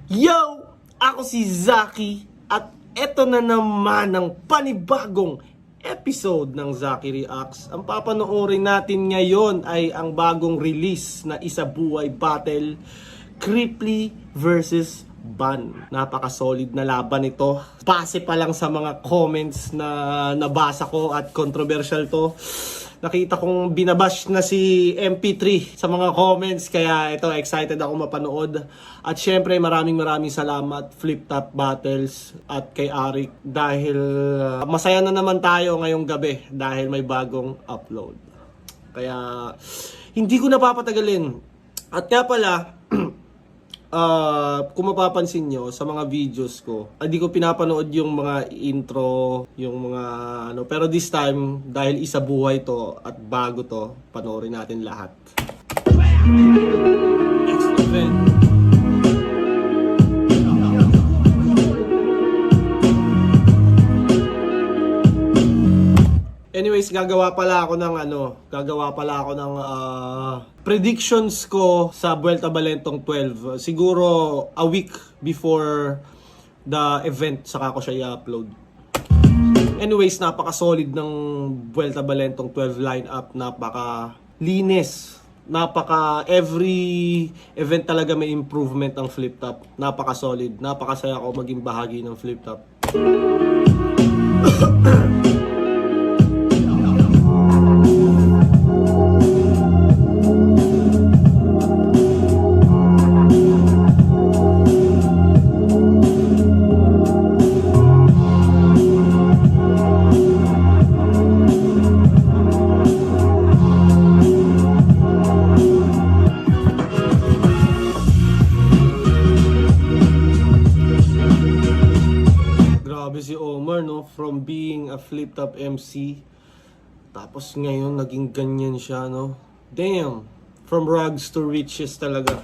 Yo! Ako si Zaki at eto na naman ang panibagong episode ng Zaki Reacts. Ang papanoorin natin ngayon ay ang bagong release na Isa Buhay Battle, Creeply versus Ban. Napaka-solid na laban ito. Base pa lang sa mga comments na nabasa ko at controversial to. Nakita kong binabash na si MP3 sa mga comments, kaya ito, excited ako mapanood. At syempre maraming salamat Flip Top Battles at kay Arik dahil masaya na naman tayo ngayong gabi dahil may bagong upload. Kaya hindi ko napapatagalin. At kaya pala kung mapapansin nyo sa mga videos ko, hindi ko pinapanood yung mga intro, yung mga ano, pero this time dahil isa buhay to at bago to, panoorin natin lahat. Next event. Anyways, gagawa pala ako ng predictions ko sa Vuelta Balentong 12. Siguro a week before the event saka ko siya i-upload. Anyways, napaka-solid ng Vuelta Balentong 12 lineup, napaka-linis. Every event talaga may improvement ang Flip Top. Napaka-solid. Napakasaya ko maging bahagi ng Flip Top. Grabe si Omar, no? From being a Flip Top MC, tapos ngayon naging ganyan siya, no? Damn! From rags to riches talaga.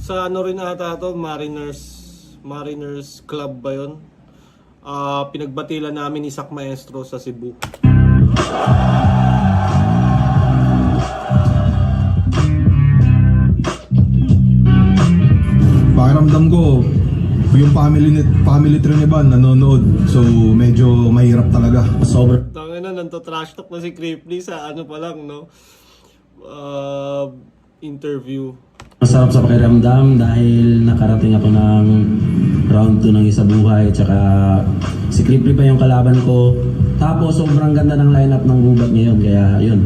Sa ano rin ata to, Mariners Club ba yun? Pinagbatila namin ni Sak Maestro sa Cebu. Pakiramdam ko, yung family tree ni Ban nanonood. So medyo mahirap talaga. Sobrang Tangina, nanto-trash talk na si Creeply sa ano pa lang, no? Interview. Masarap sa pakiramdam dahil nakarating ako ng round 2 ng Isa Buhay, tsaka si Creeply pa yung kalaban ko. Tapos sobrang ganda ng lineup ng gubat ngayon, kaya yun,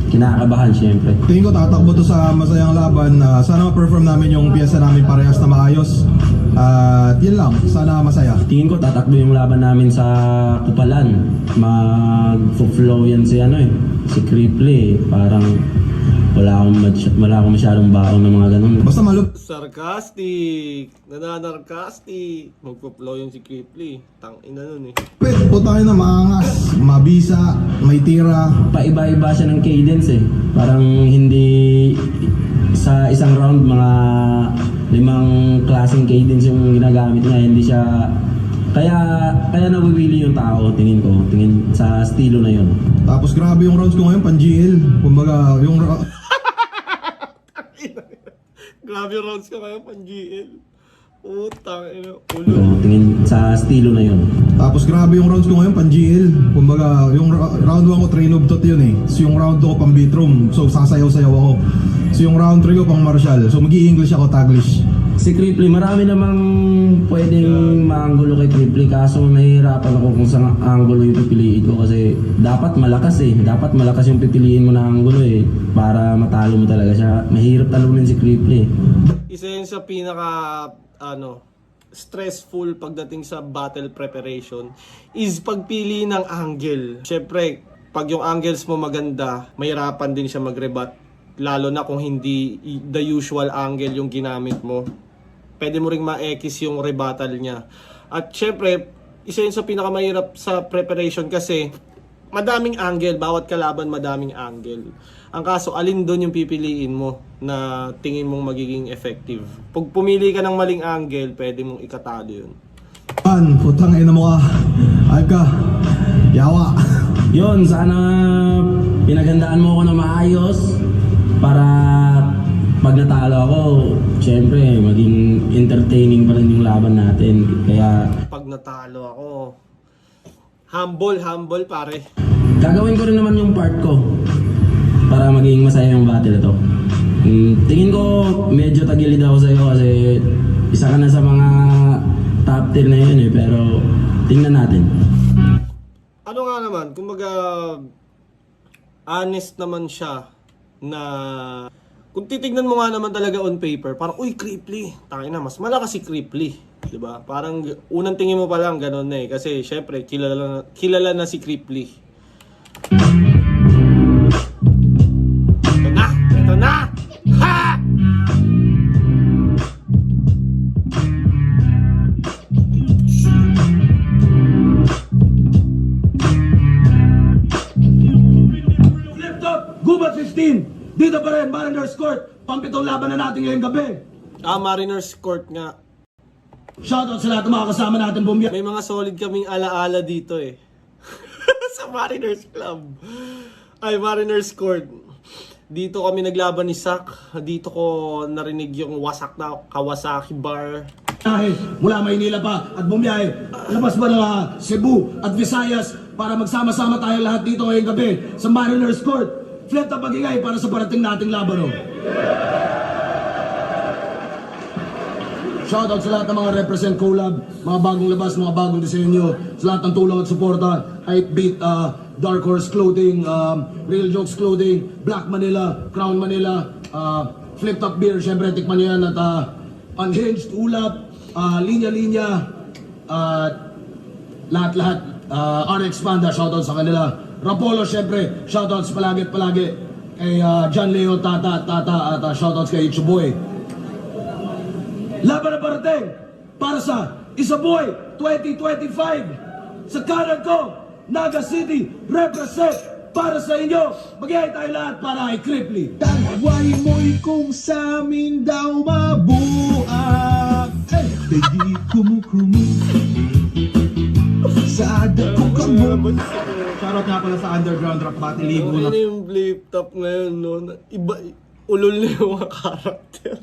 kinakabahan syempre. tingin ko tatakbo to sa masayang laban. Sana ma-perform namin yung piyesa namin parehas na maayos. At yun lang, sana masaya. Tingin ko tatakbo yung laban namin sa Kupalan. Mag-flow yan si si Creeply. Parang wala akong masyadong baon ng mga ganun. Basta Sarcastic! Nananarcastic! Magpo-flow yung si Creeply. Tangina nun eh. malupit po tayo na maangas, mabisa, may tira. Paiba-iba siya ng cadence eh. Parang hindi sa isang round mga 5 klaseng cadence yung ginagamit niya. Hindi siya kaya nawiwili yung tao, tingin sa estilo na yun. Tapos grabe yung rounds ko ngayon, pan-GL. Kumbaga, yung Grabe rounds ka kayo pang GL. Utang ina So, ulo. tingin sa estilo na yun. Tapos grabe yung rounds ko ngayon, pan-GL. Kumbaga, yung round 1 ko, train of thought yun eh. So yung round 2 ko, pang beatroom. So sasayaw-sayaw ako. So yung round 3 ko, pang martial. So mag-i-English ako, Taglish. Si Creeply, marami namang pwedeng maanggulo kay Creeply, kaso nahihirapan ako kung saan anggulo yung pipiliin ko kasi dapat malakas eh. Dapat malakas yung pipiliin mo na anggulo eh para matalo mo talaga siya. Mahirap talunin si Creeply. Isa yun sa pinaka stressful pagdating sa battle preparation is pagpili ng angle. Syempre, pag yung angles mo maganda, mahirapan din siya mag-rebut. Lalo na kung hindi the usual angle yung ginamit mo. Pwede mo ring ma-ekis yung rebuttal niya. At syempre, isa yun sa pinakamahirap sa preparation kasi madaming angle, bawat kalaban madaming angle. Ang kaso, alin doon yung pipiliin mo na tingin mong magiging effective. Pag pumili ka ng maling angle, pwede mong ikatalo yun. Putang ina mo ka. Ayop ka. Yawa. Yun, sana pinagandaan mo ako na maayos para pag natalo ako, syempre maging entertaining pa rin yung laban natin. Kaya Pag natalo ako, humble pare. gagawin ko rin naman yung part ko para maging masaya yung battle ito. Tingin ko medyo tagilid ako sa'yo kasi isa ka na sa mga top tier na yun pero tingnan natin. Ano nga naman, kumbaga honest naman siya na kung titignan mo nga naman talaga on paper, parang uy, Cripply, tangin na, mas malakas si Cripply, 'di ba? Parang unang tingin mo pa lang ganun na kasi syempre kilala na si Cripply. Ito na! Ha! Flip top, Gubat 15. Dito pa rin, Mariners Court. Pampitong laban na natin ngayong gabi. Mariners Court nga. Shoutout sa lahat ng mga kasama natin bumya. May mga solid kaming alaala dito eh. Sa Mariners Club. Ay, Mariners Court. Dito kami naglaban ni Sak. Dito ko narinig yung wasak na Kawasaki bar. Mula Maynila pa at bumiyahe. Labas ba ng Cebu at Visayas para magsama-sama tayo lahat dito ngayong gabi sa Mariners Court. Flip top magingay para sa parating nating laban. Shoutout sa lahat ng mga represent collab, mga bagong labas, mga bagong disenyo, sa lahat ng tulong at suporta. Hype Beat, Dark Horse Clothing, Real Jokes Clothing, Black Manila, Crown Manila, Flip Top Beer, syempre tikman nyo yan at Unhinged, Ulap, Linya Linya, lahat-lahat, RX Panda, shoutout sa kanila. Rapolo, syempre, shoutouts palagi kay John Leo, Tata, at shoutouts kay Ichuboy. Laban na parating para sa Isaboy 2025 sa kanan ko, Naga City, represent para sa inyo. Mag-ihay tayo lahat para kay Cripply. Tagway mo'y kung sa amin daw mabuak. Kaya kumukumu sa dako kamo. Shoutout nga pala sa Underground Rap Battle League. Ano yung flip top ngayon, no? Iba, ulol na yung mga karakter.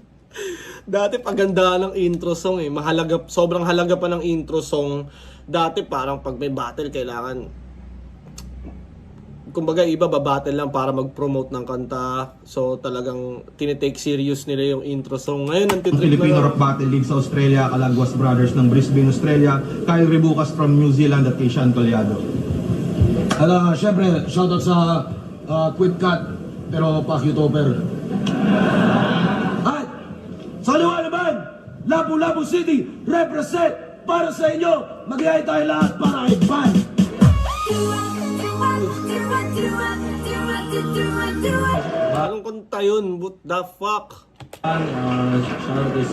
Dati paganda ng intro song eh. Mahalaga, sobrang halaga pa ng intro song. Dati parang pag may battle kailangan, kumbaga iba babattle lang para mag-promote ng kanta. So talagang tinitake serious nila yung intro song. Ngayon nantitrip Filipino na Rap Battle League sa Australia, Calagwas Brothers ng Brisbane, Australia, Kyle Ribucas from New Zealand at kay Sean Toledo. Syempre, shoutout sa Quick Cut, pero Pac-Youtuber. At sa liwa naman, Lapu-Lapu City, represent para sa inyo. Mag-ihay tayo lahat para kay Pan. bagong kanta yun. What the fuck? Shoutout kay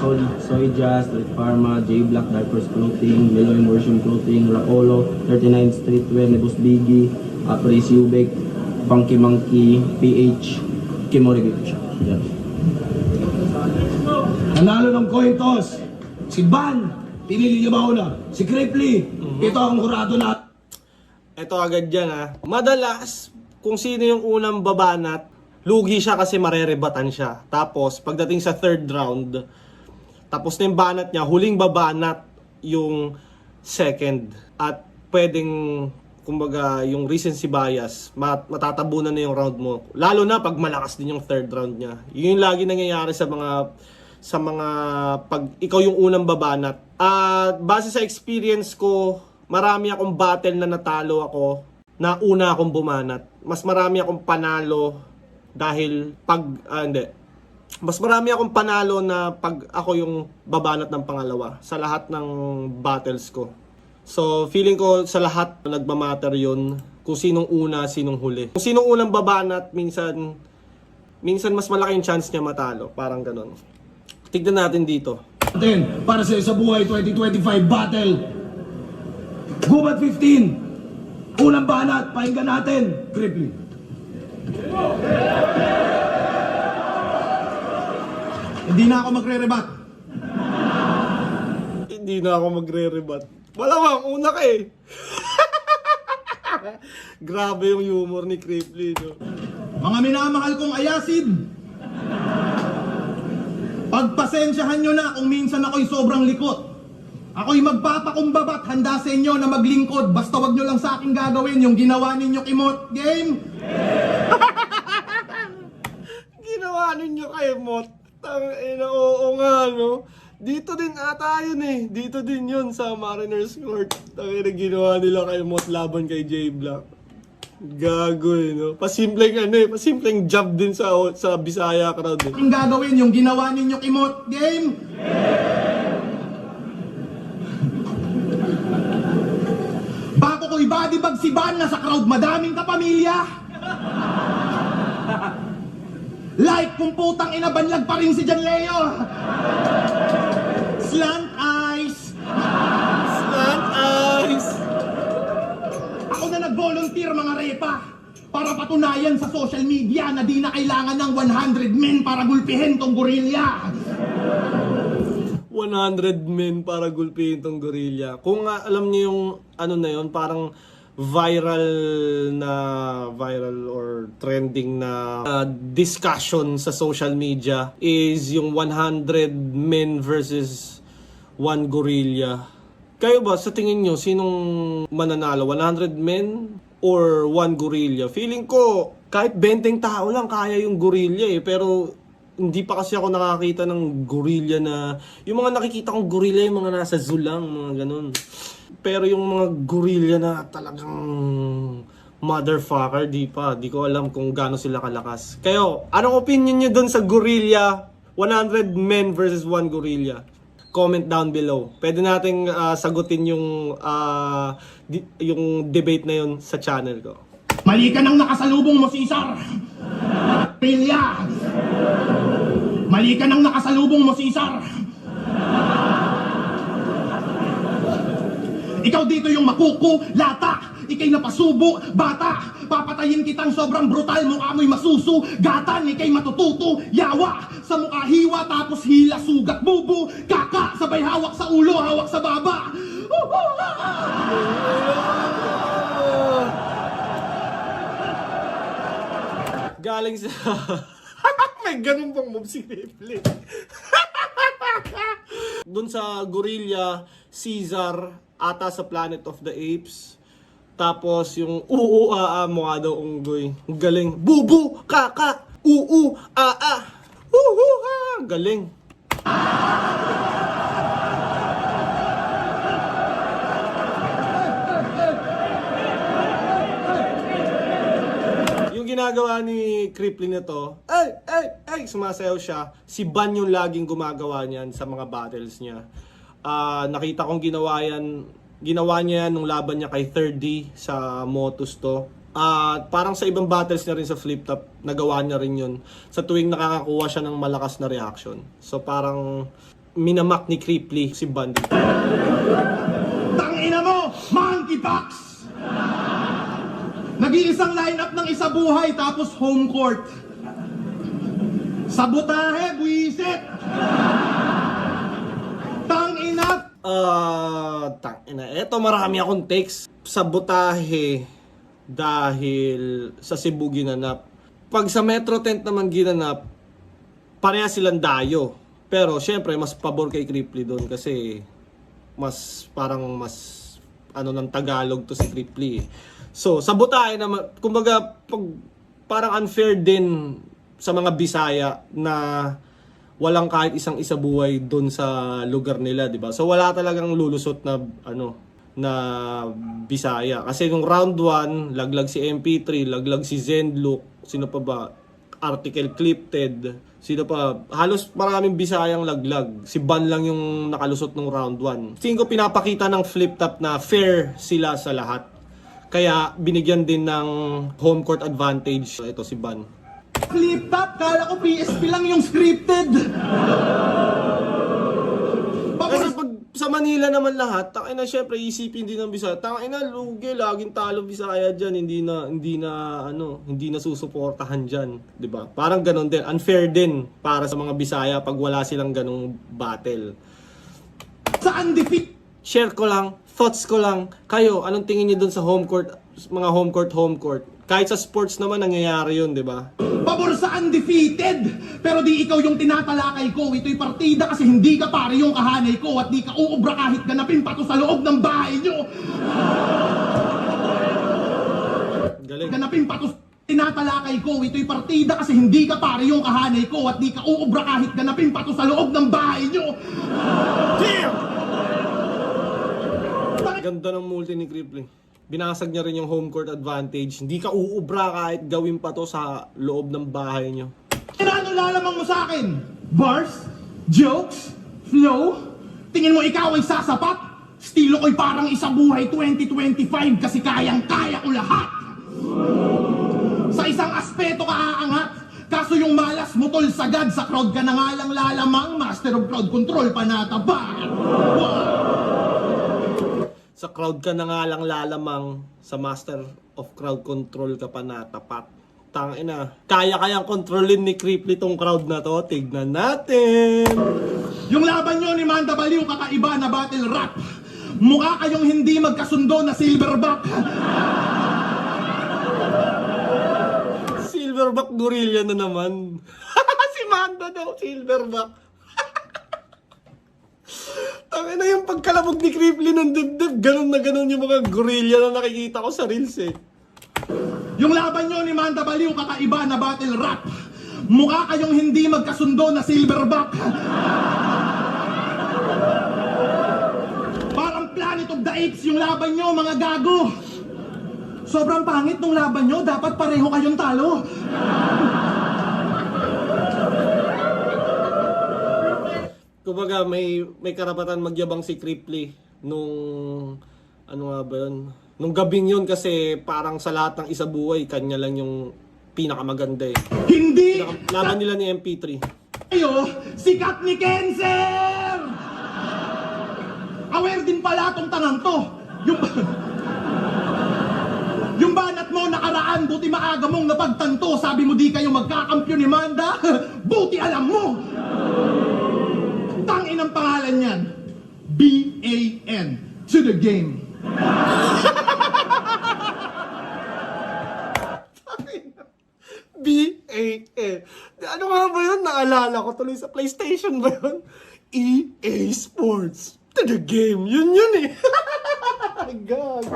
Soy Jazz, Red Pharma, J Black, Diapers Clothing, Melo Immersion Clothing, Rapolo, 39th Street Wear, Nebus Biggie, Praise Ubek, Funky Monkey, PH, Kimori Gift Shop. Yeah. Nanalo ng coin toss. Si Ban, pinili niya mauna. Si Cripply, ito ang hurado na. Ito agad dyan ha. Madalas, kung sino yung unang babanat, lugi siya kasi marerebatan siya. Tapos, pagdating sa third round, tapos na yung banat niya, huling babanat yung second. At pwedeng, kumbaga, yung recency bias, matatabunan na yung round mo. Lalo na pag malakas din yung third round niya. Yun yung lagi nangyayari sa mga pag ikaw yung unang babanat. At base sa experience ko, marami akong battle na natalo ako na una akong bumanat. Mas marami akong panalo dahil mas marami akong panalo na pag ako yung babanat ng pangalawa sa lahat ng battles ko. So, feeling ko sa lahat nagmamatter yun kung sinong una, sinong huli. Kung sinong unang babanat, minsan mas malaki yung chance niya matalo. Parang ganun. Tignan natin dito. Natin para sa buhay 2025 battle. Gubat 15. Unang banat, pakinggan natin. Cripply. Hindi na ako magre-rebat. Hindi na ako magre-rebat. Malamang, una ka eh. Grabe yung humor ni Cripply, no? Mga minamahal kong ayasid, pagpasensyahan nyo na kung minsan ako'y sobrang likot. Ako'y magpapakumbaba at handa sa inyo na maglingkod. Basta wag nyo lang sa akin gagawin yung ginawa ninyo kimot. Game? Ginawa ninyo kay Mot. Oo nga, no? Dito din ata yun eh. Dito din yun sa Mariners Court. Tangina, ginawa nila kay Mot laban kay J Black. Gago eh, no? Pasimpleng job din sa Bisaya crowd eh. Ang gagawin yung ginawa ninyo kimot. Game? Bako ko'y bodybag si Van na sa crowd madaming kapamilya. Like kung putang inabanlag pa rin si John Leo. Slant eyes. Slant eyes. Ako na nag-volunteer mga repa para patunayan sa social media na di na kailangan ng 100 men para gulpihin tong gorilla. 100 men para gulpihin tong gorilla. Kung alam niyo yung ano na yun, parang viral or trending na discussion sa social media is yung 100 men versus 1 gorilla. Kayo ba, sa tingin nyo, sinong mananalo? 100 men or 1 gorilla? Feeling ko, kahit 20 tao lang, kaya yung gorilla eh. Pero hindi pa kasi ako nakakita ng gorilla na... Yung mga nakikita kong gorilla, yung mga nasa zoo lang, mga ganun. Pero yung mga gorilla na talagang motherfucker, di ko alam kung gaano sila kalakas. Kayo, anong opinion nyo dun sa gorilla? 100 men versus 1 gorilla? Comment down below. Pwede nating sagutin yung debate na yun sa channel ko. Mali ka nang nakasalubong mo, Cesar. Pilya. Mali ka nang nakasalubong mo, Cesar. Ikaw dito yung makuku, lata. Ikay napasubo, bata. Papatayin kitang sobrang brutal, mukha mo'y masusu. Gatan, ikay matututo, yawa. Sa mukha hiwa, tapos hila, sugat, bubu. Kaka, sabay hawak sa ulo, hawak sa baba. Galing sa... May ganun pang move si Ripley. Doon sa gorilla, Caesar, ata sa Planet of the Apes. Tapos yung mukha daw unggoy. Galing. Bubu! Kaka! Galing. Yung ginagawa ni Cripply na to, sumasayaw siya. Si Van yung laging gumagawa niyan sa mga battles niya. Nakita kong ginawa niya yan nung laban niya kay 3D sa Motus to. Parang sa ibang battles niya rin sa Flip Top, nagawa niya rin yun sa tuwing nakakakuha siya ng malakas na reaction. So parang minamak ni Cripply si Van. Tangina mo, monkeypox! Nag-iisang lineup ng isa buhay tapos home court. Sabotahe, buwisit! Tangina! Tangina. Eto, marami akong takes. Sabotahe dahil sa Cebu ginanap. Pag sa Metro Tent naman ginanap, pareha silang dayo. Pero syempre, mas pabor kay Cripply doon kasi mas ng Tagalog to si Cripply. So, sabotahe naman, kumbaga, parang unfair din sa mga Bisaya na walang kahit isang isa buhay doon sa lugar nila, di ba? So wala talagang lulusot na na Bisaya. Kasi nung round 1, laglag si MP3, laglag si Zenlook, sino pa ba? Article Clipted. Sino pa? Halos maraming Bisayang laglag. Si Ban lang yung nakalusot ng round 1. Tingin ko pinapakita ng flip top na fair sila sa lahat. Kaya binigyan din ng home court advantage. Ito si Ban. Flip top, kala ko PSP lang yung scripted. Kasi pag sa Manila naman lahat, tangina syempre isipin din ng Bisaya. Tangina lugi, laging talo Bisaya diyan, hindi na susuportahan diyan, 'di ba? Parang ganoon din, unfair din para sa mga Bisaya pag wala silang ganung battle. Sa undefeated. Share ko lang, thoughts ko lang. Kayo, anong tingin niyo dun sa home court, mga home court? Kahit sa sports naman nangyayari 'yun, 'di ba? Pabor sa undefeated. Pero di ikaw yung tinatalakay ko. Ito'y partida kasi hindi ka pare yung kahanay ko at di ka uubra kahit ganapin pa to sa loob ng bahay nyo. Galing. Ganapin pa to tinatalakay ko. Ito'y partida kasi hindi ka pare yung kahanay ko at di ka uubra kahit ganapin pa to sa loob ng bahay nyo. Ganda ng multi ni Crippling. Binasag niya rin yung home court advantage. Hindi ka uubra kahit gawin pa to sa loob ng bahay nyo. Ano lalamang mo sa akin? Bars? Jokes? Flow? Tingin mo ikaw ay sasapat? Estilo ko'y parang isa buhay 2025 kasi kayang-kaya ko lahat. Sa isang aspeto ka aangat. Kaso yung malas mo tol sagad sa crowd ka na nga lang lalamang. Master of crowd control panataba. Sa crowd ka na nga lang lalamang, sa master of crowd control ka pa natapat. Tangina, kaya-kayang kontrolin ni Cripply tong crowd na to. Tignan natin. Yung laban nyo ni Manda Baliw kakaiba na battle rap. Mukha kayong hindi magkasundo na silverback. Silverback gorilla na naman. Si Manda daw, silverback. Tangina yung pagkalabog ni Cripply ng dibdib. Ganun na ganun yung mga gorilla na nakikita ko sa reels eh. Yung laban nyo ni Manda Baliw kakaiba na battle rap. Mukha kayong hindi magkasundo na silverback. Parang Planet of the Apes yung laban nyo mga gago. Sobrang pangit nung laban nyo. Dapat pareho kayong talo. Kumbaga may karapatan magyabang si Cripply nung ano nga ba yun? Nung gabing yun kasi parang sa lahat ng isa buhay kanya lang yung pinakamaganda eh. Hindi Laban nila ni MP3. kayo sikat ni Cancer! Aware din pala tong tangang to. Yung banat mo nakaraan, buti maaga mong napagtanto. Sabi mo di kayo magkakampyon ni Manda. Buti alam mo. Tangin ang pangalan niyan. B-A-N. To the game. B-A-N. Ano nga ba yun? Naalala ko tuloy sa PlayStation ba yun? EA Sports. To the game. Yun eh. God.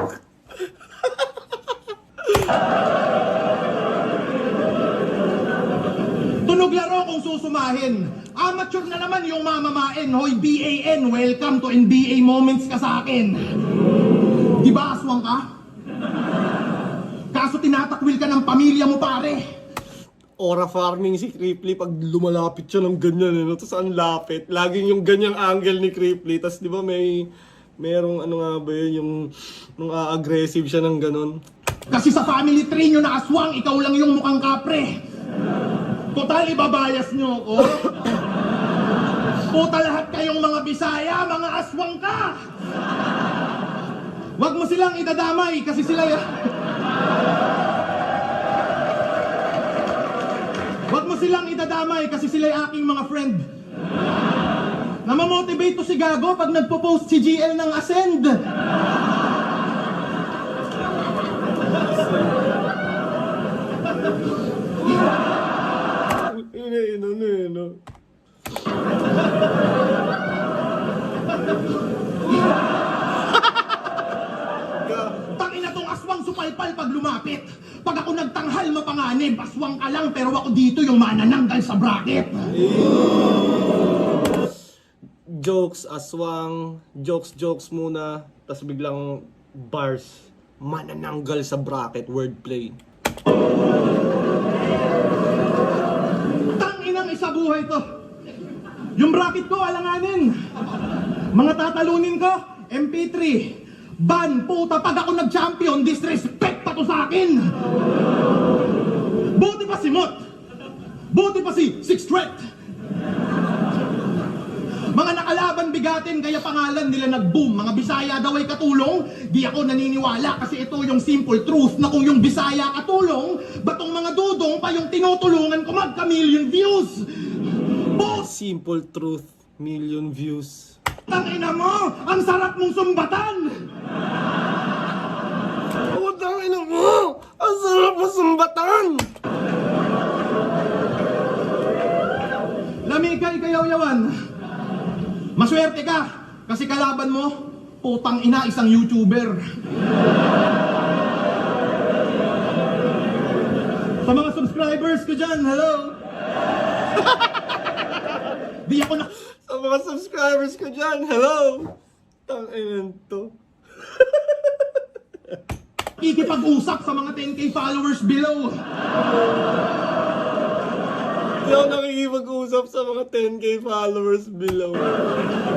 Tunog laro kung susumahin. Amateur na naman yung mamamain. Hoy, B-A-N. Welcome to NBA Moments ka sa akin. Di ba aswang ka? Kaso tinatakwil ka ng pamilya mo pare. Aura farming si Cripply pag lumalapit siya ng ganyan eh. No? Tapos ang lapit. Laging yung ganyang angle ni Cripply. Tapos di ba merong ano nga ba yun, yung nung aggressive siya ng ganon. Kasi sa family tree nyo na aswang, ikaw lang yung mukhang kapre. Total, ibabayas nyo ako. Puta lahat kayong mga Bisaya, mga aswang ka. Wag mo silang idadamay kasi sila... Wag mo silang idadamay kasi sila aking mga friend. Namamotivate to si Gago pag nagpo-post si GL ng Ascend. Ano. Tangina tong aswang supalpal pag lumapit. Pag ako nagtanghal mapanganib, aswang ka lang pero ako dito yung manananggal sa bracket. Jokes, aswang, jokes muna, tapos biglang bars, manananggal sa bracket, wordplay. Tanginang isa buhay to. Yung bracket ko, alanganin. Mga tatalunin ko, MP3. Ban, puta, pag ako nag-champion, disrespect pa to sa akin. Buti pa si Mot. Buti pa si Six Threat. Mga nakalaban bigatin, kaya pangalan nila nag-boom. Mga Bisaya daw ay katulong, di ako naniniwala kasi ito yung simple truth na kung yung Bisaya katulong, batong mga dudong pa yung tinutulungan ko magka-million views. Simple truth, million views. Tangina mo! Ang sarap mong sumbatan! Oh, tangina mo! Ang sarap mo sumbatan! Lamigay kayaw-yawan. Maswerte ka kasi kalaban mo, putang ina, isang YouTuber. Sa mga subscribers ko dyan, hello! Di ako na... Sa mga subscribers ko dyan, hello! Tanginan to. Ikipag-usap sa mga 10k followers below. Hindi ako nakikipag-usap sa mga 10k followers below.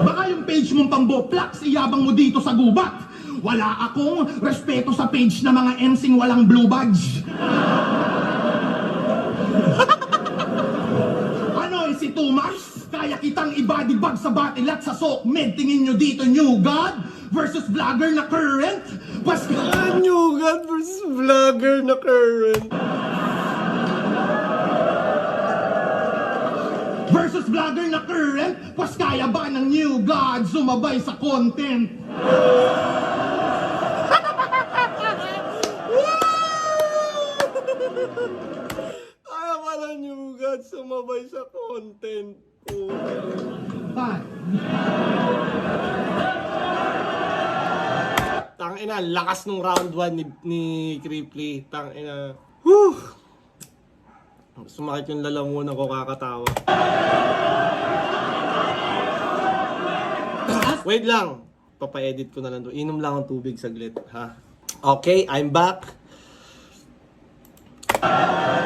Baka yung page mong pamboplax, iyabang mo dito sa gubat. Wala akong respeto sa page na mga MCing walang blue badge. Ano, si Tumas? Kaya kitang ibadibag sa batilat sa SOCMED. Tingin nyo dito, New God versus vlogger na current? New God versus vlogger na current. Versus vlogger na current? Pas kaya ba ng New God sumabay sa content? Kaya pala New God sumabay sa content. Bye. Tangina, lakas nung round 1 ni Cripply. Tangina. Whew! Sumakit yung lalamunan ko kakatawa. Wait lang. Papa-edit ko na lang doon. Inom lang ang tubig saglit, ha? Okay, I'm back.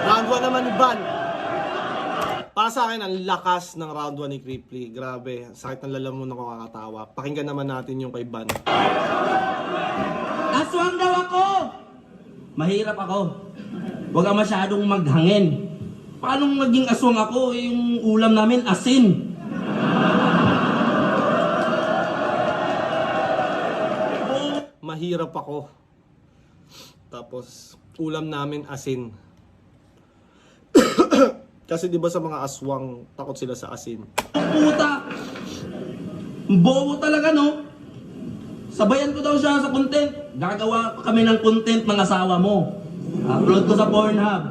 Round 1 naman ni Ban. Para sa akin, ang lakas ng round 1 ni Cripply. Grabe, sakit ng lalamunan ko kakatawa. Pakinggan naman natin yung kay Ban. Aswang daw ako! Mahirap ako. Huwag ka masyadong maghangin. Paano maging aswang ako? Yung ulam namin, asin. Mahirap ako. Tapos, ulam namin asin. Kasi di ba sa mga aswang, takot sila sa asin. Puta! Bobo talaga, no? Sabayan ko daw siya sa content. Gagawa kami ng content ng asawa mo. Upload ko sa Pornhub.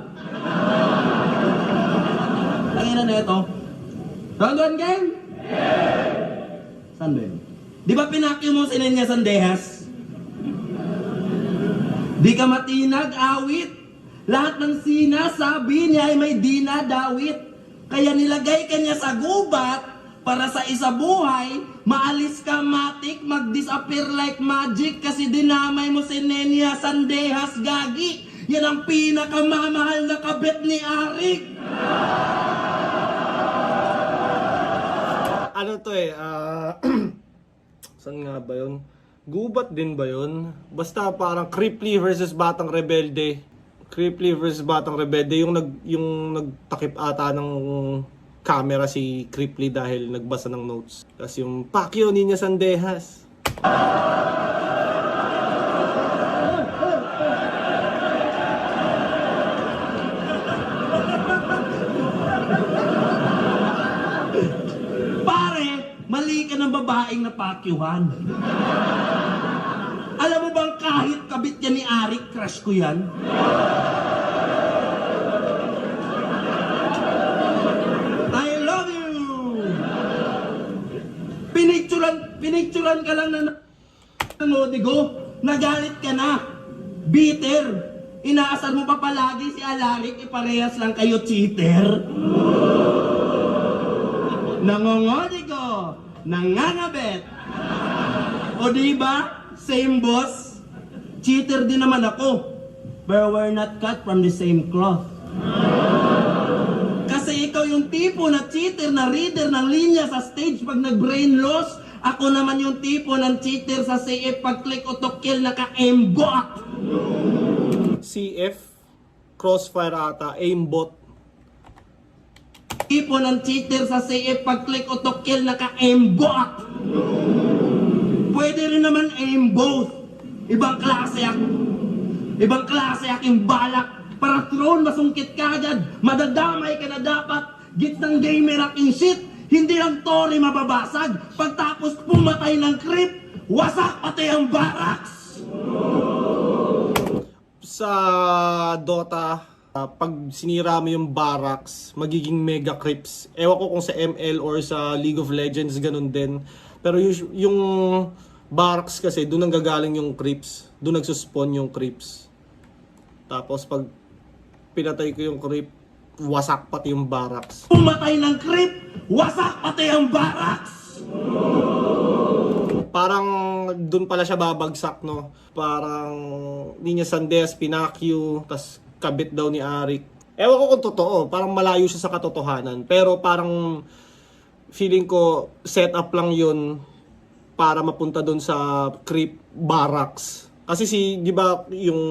Tangina na ito. Round 1 game? Saan ba yun? Di ba pinakyo mo si Nenya Sandehas? Di ka matinag, awit. Lahat ng sinasabi niya ay may dinadawit. Kaya nilagay ka niya sa gubat para sa isa buhay, maalis ka matik, mag-disappear like magic kasi dinamay mo si Nenya Sandehas, gagi. Yan ang pinakamamahal na kabet ni Arik. Ano to eh, saan nga ba yun? Gubat din ba yun? Basta parang Cripply versus Batang Rebelde. Cripply versus Batang Rebelde, yung nagtakip ata ng camera si Cripply dahil nagbasa ng notes. Tapos yung Pacquiao Nenya Sandehas. Pare, mali ka ng babaeng napakyuhan. Alam mo bang kahit kabit yan ni Arik, crush ko yan? I love you! Pinicturan ka lang na Nodigo, nagalit ka na. Bitter. Inaasar mo pa palagi si Alarik, iparehas lang kayo cheater. Nangongodigo, nangangabet. O diba? Same boss. Cheater din naman ako. but we're not cut from the same cloth. Kasi ikaw yung tipo na cheater na reader ng linya sa stage pag nag-brain loss. Ako naman yung tipo ng cheater sa CF pag click o to kill naka-aimbot. CF, Crossfire ata, aimbot. Tipo ng cheater sa CF pag click o to kill naka-aimbot. Pwede rin naman aim both. Ibang klase aking balak. Para throne masungkit ka agad. Madadamay ka na dapat. Gits ng gamer aking shit. Hindi lang Tori mababasag. Pagtapos pumatay ng creep, wasak pati ang barracks. Sa Dota, pag sinira mo yung barracks, magiging mega creeps. Ewan ko kung sa ML or sa League of Legends, ganun din. Pero yung barracks kasi, doon ang gagaling yung creeps. Doon nagsuspawn yung creeps. Tapos pag pinatay ko yung creep, wasak pati yung barracks. Pumatay ng creep, wasak pati ang barracks. Parang doon pala siya babagsak, no? Parang Niña Sandes, Pinakyu, tas kabit daw ni Arik. Ewan ko kung totoo, parang malayo siya sa katotohanan. Pero parang feeling ko set up lang yun para mapunta doon sa creep barracks. Kasi di ba yung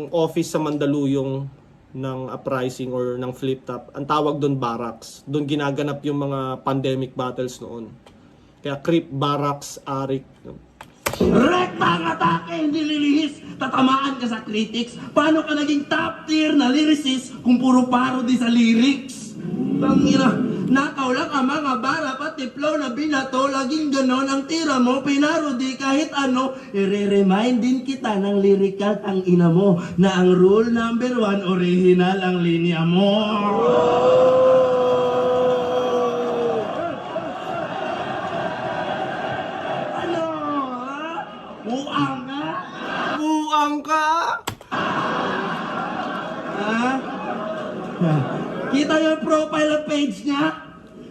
office sa Mandaluyong ng Uprising or ng Flip Top, ang tawag doon barracks. Doon ginaganap yung mga pandemic battles noon. Kaya creep, barracks, Arik. Rekta ang atake, hindi lilihis. Tatamaan ka sa critics. Paano ka naging top tier na lyricist kung puro parody sa lyrics? Tangina, nakaw lang ang mga bara pati flow na binato. Laging ganon ang tira mo, pinarody kahit ano. I-remind din kita ng lyrical ang ina mo na ang rule number 1, original ang linya mo. Ano? Ha? Buang nga? Buang ka! Ha? Kita yung profile page niya?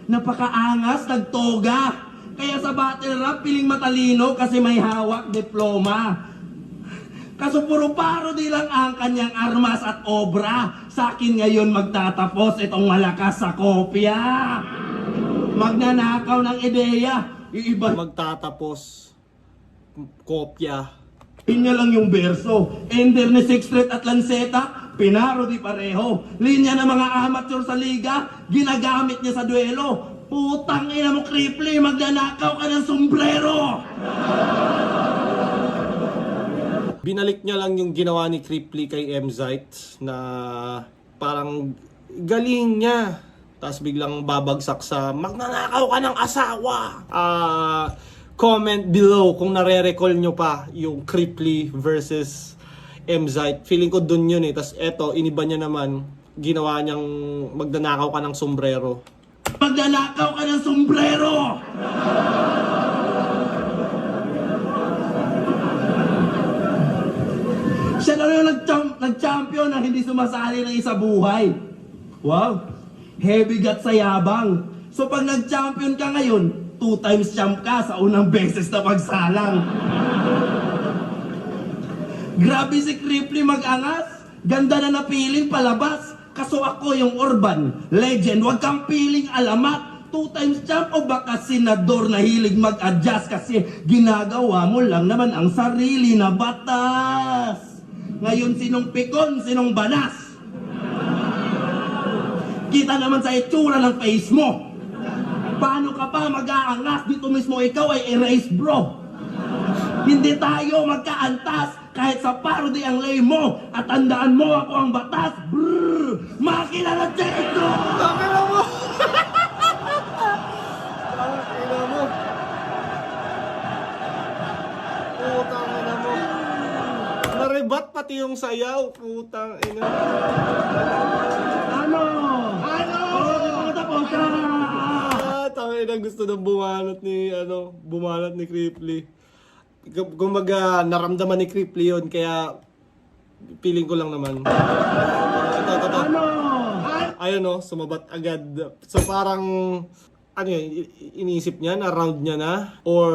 Napakaangas, nagtoga. Kaya sa battle rap, piling matalino kasi may hawak diploma. Kaso puro parody lang ang kanyang armas at obra. Sa akin ngayon magtatapos itong malakas sa kopya. Magnanakaw ng ideya. Iiba Magtatapos. Kopya. niya lang yung verso. Ender ni Sixth Street at Lanceta, pinarody pareho. Linya ng mga amateur sa liga, ginagamit niya sa duelo. Putang ina mo, Cripply, magnanakaw ka ng sombrero! Binalik niya lang yung ginawa ni Cripply kay Mzite na parang galing niya. Tapos biglang babagsak sa magnanakaw ka ng asawa. Comment below kung nare-recall nyo pa yung Cripply versus Mzite. Feeling ko dun yun eh. Tapos eto, iniba niya naman. Ginawa niyang magnanakaw ka ng sombrero. Magnanakaw ka ng sombrero! Siya na yung nag-champion na hindi sumasali ng isa buhay. Wow! Heavy gut sa yabang. So pag nag-champion ka ngayon, 2 times champ ka sa unang beses na pagsalang. Grabe si Cripply mag-angas. Ganda na napiling palabas. Kaso ako yung urban legend. Huwag kang piling alamat. 2 times champ o baka senador na hilig mag-adjust kasi ginagawa mo lang naman ang sarili na batas. Ngayon sinong pikon, sinong banas? Kita naman sa itsura ng face mo. Paano ka pa mag-aangas? Dito mismo ikaw ay erase bro. Hindi tayo magkaantas kahit sa parody ang lay mo. At tandaan mo ako ang batas. Brrr! Makina na Jeko! Takina mo! Takina mo! Putang ina mo! Narebat pati yung sayaw. Putang ina. Ano? Ano? Oh, tapos ka! Tangina, gusto na bumanat ni Cripply. Kumbaga, naramdaman ni Cripply yun, kaya feeling ko lang naman. Ito. Ano? Ayun o, sumabat agad. So parang, ano yun, iniisip niya na round niya na? Or,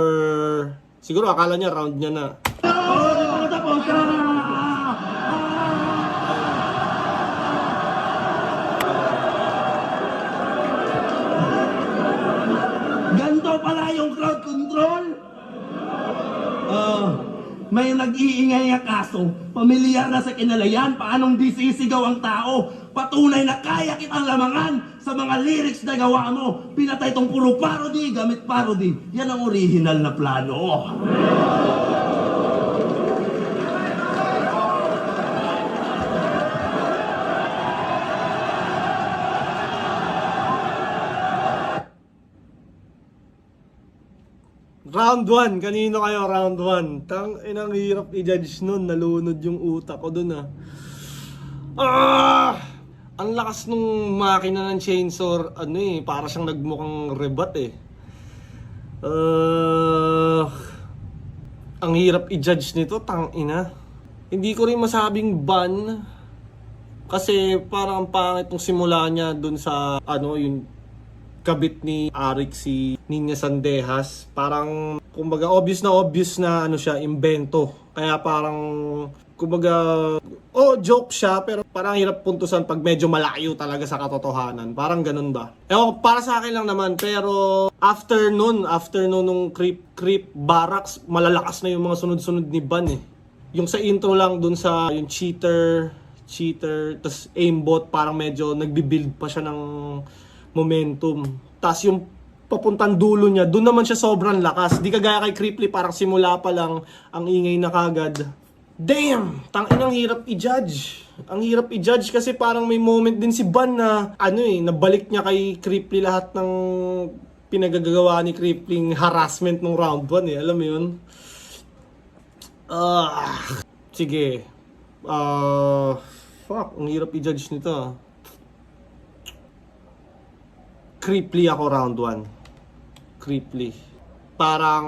siguro akala niya round niya na. Oh, tapos ka! Ganto pala yung crowd control? May nag-iingay nga kaso, pamilyar na sa kinalayan, paanong disisigaw ang tao. Patunay na kaya kitang lamangan sa mga lyrics na gawa mo. Pinatay tong puro parody, gamit parody. Yan ang original na plano. Round 1, kanino kayo round 1? Tang inang hirap i-judge nun, nalunod yung utak ko dun Ang lakas nung makina ng chainsaw, para siyang nagmukhang rebat Ang hirap i-judge nito, tang ina. Hindi ko rin masabing ban kasi parang ang pangit nung simula niya dun sa yung kabit ni Arik, si Nina Sandehas. Parang kumbaga obvious na siya, imbento. Kaya parang kumbaga joke siya, pero parang hirap puntusan pag medyo malayo talaga sa katotohanan. Parang ganun ba? Para sa akin lang naman, pero after nun nung creep barracks, malalakas na yung mga sunod-sunod ni Ban Yung sa intro lang dun sa yung cheater, tas aimbot, parang medyo nagbi-build pa siya ng momentum. Tas yung papuntang dulo niya, doon naman siya sobrang lakas. Di kagaya kay Creeply, parang simula pa lang ang ingay na kagad. Damn! Tanginang hirap i-judge. Ang hirap i-judge kasi parang may moment din si Ban na nabalik niya kay Creeply lahat ng pinagagawa ni Creeply harassment nung round 1 Alam mo yun? Sige. Ang hirap i-judge nito Creeply ako round 1. Creeply. Parang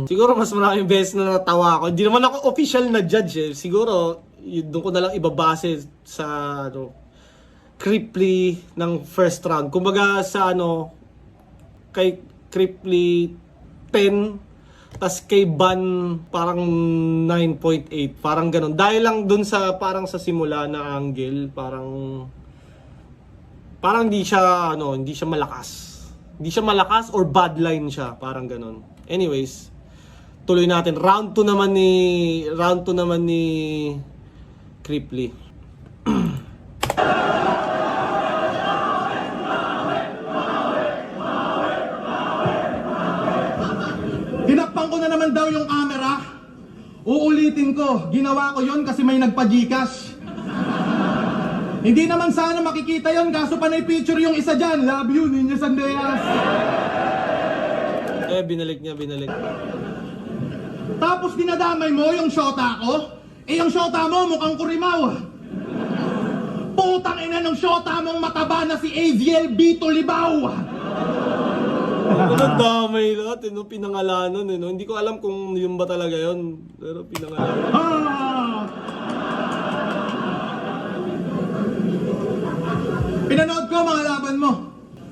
siguro mas maraming beses na natawa ako. Hindi naman ako official na judge Siguro doon ko na lang ibabase sa Creeply ng first round. Kumbaga sa kay Creeply 10, tas kay Ban parang 9.8. Parang ganun. Dahil lang doon sa parang sa simula na angle, parang hindi siya malakas. Hindi siya malakas or bad line siya, parang ganun. Anyways, tuloy natin. Round 2 naman ni Creeply. Tinakpan ko na naman daw yung camera. Uulitin ko, ginawa ko yon kasi may nagpa-Gcash. Hindi naman sana makikita yon, kaso panay picture yung isa dyan. Love you, Nina Sandeas. Binalik niya. Tapos dinadamay mo yung shota ko? Yung shota mo mukhang kurimaw. Putang ina ng shota mong mataba na si Aziel Bito Libaw. Damay lahat, pinangalanan Hindi ko alam kung yun ba talaga yun, pero pinangalanan. Pinanood ko mga laban mo.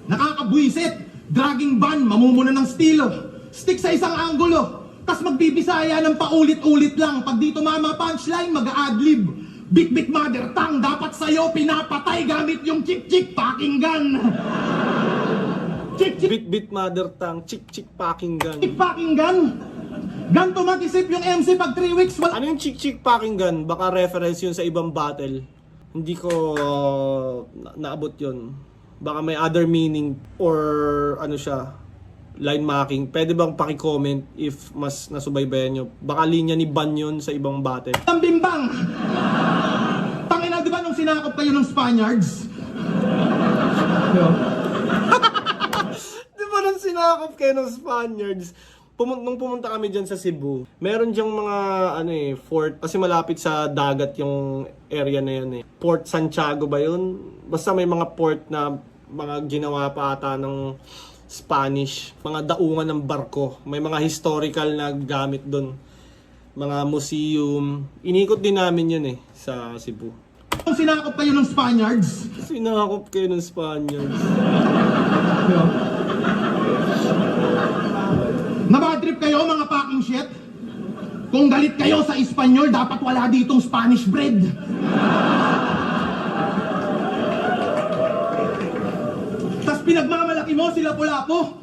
Nakakabwisit. Dragging Ban, mamumuna ng estilo. Stick sa isang anggulo. Tas magbibisaya ng paulit-ulit lang. Pag dito mama punchline, mag-adlib. Bit mother tongue, dapat sa'yo pinapatay gamit yung chik-chik pakinggan. Chik-chik Bit mother tongue, chik pakinggan. pakinggan. Ganto mag-isip yung MC pag 3 weeks Ano yung chik pakinggan? Baka reference yun sa ibang battle. Hindi ko naabot yun. Baka may other meaning or line marking. Pwede bang paki-comment if mas nasubaybayan nyo? Baka linya ni Ban yun sa ibang battle. ang bimbang. Tangina, di ba nung sinakop kayo ng Spaniards? Di ba nung sinakop kayo ng Spaniards? Nung pumunta kami dyan sa Cebu, meron dyang mga fort, kasi malapit sa dagat yung area na yun Port Santiago ba yun? Basta may mga port na mga ginawa pa ata ng Spanish, mga daungan ng barko. May mga historical na gamit doon. Mga museum. Inikot din namin yun sa Cebu. Nung sinakop kayo ng Spaniards? Sinakop kayo ng Spaniards. Nabadtrip kayo mga packing shit? Kung galit kayo sa Espanyol, dapat wala ditong Spanish bread. Tas pinagmamalaki mo sila Lapu-Lapu.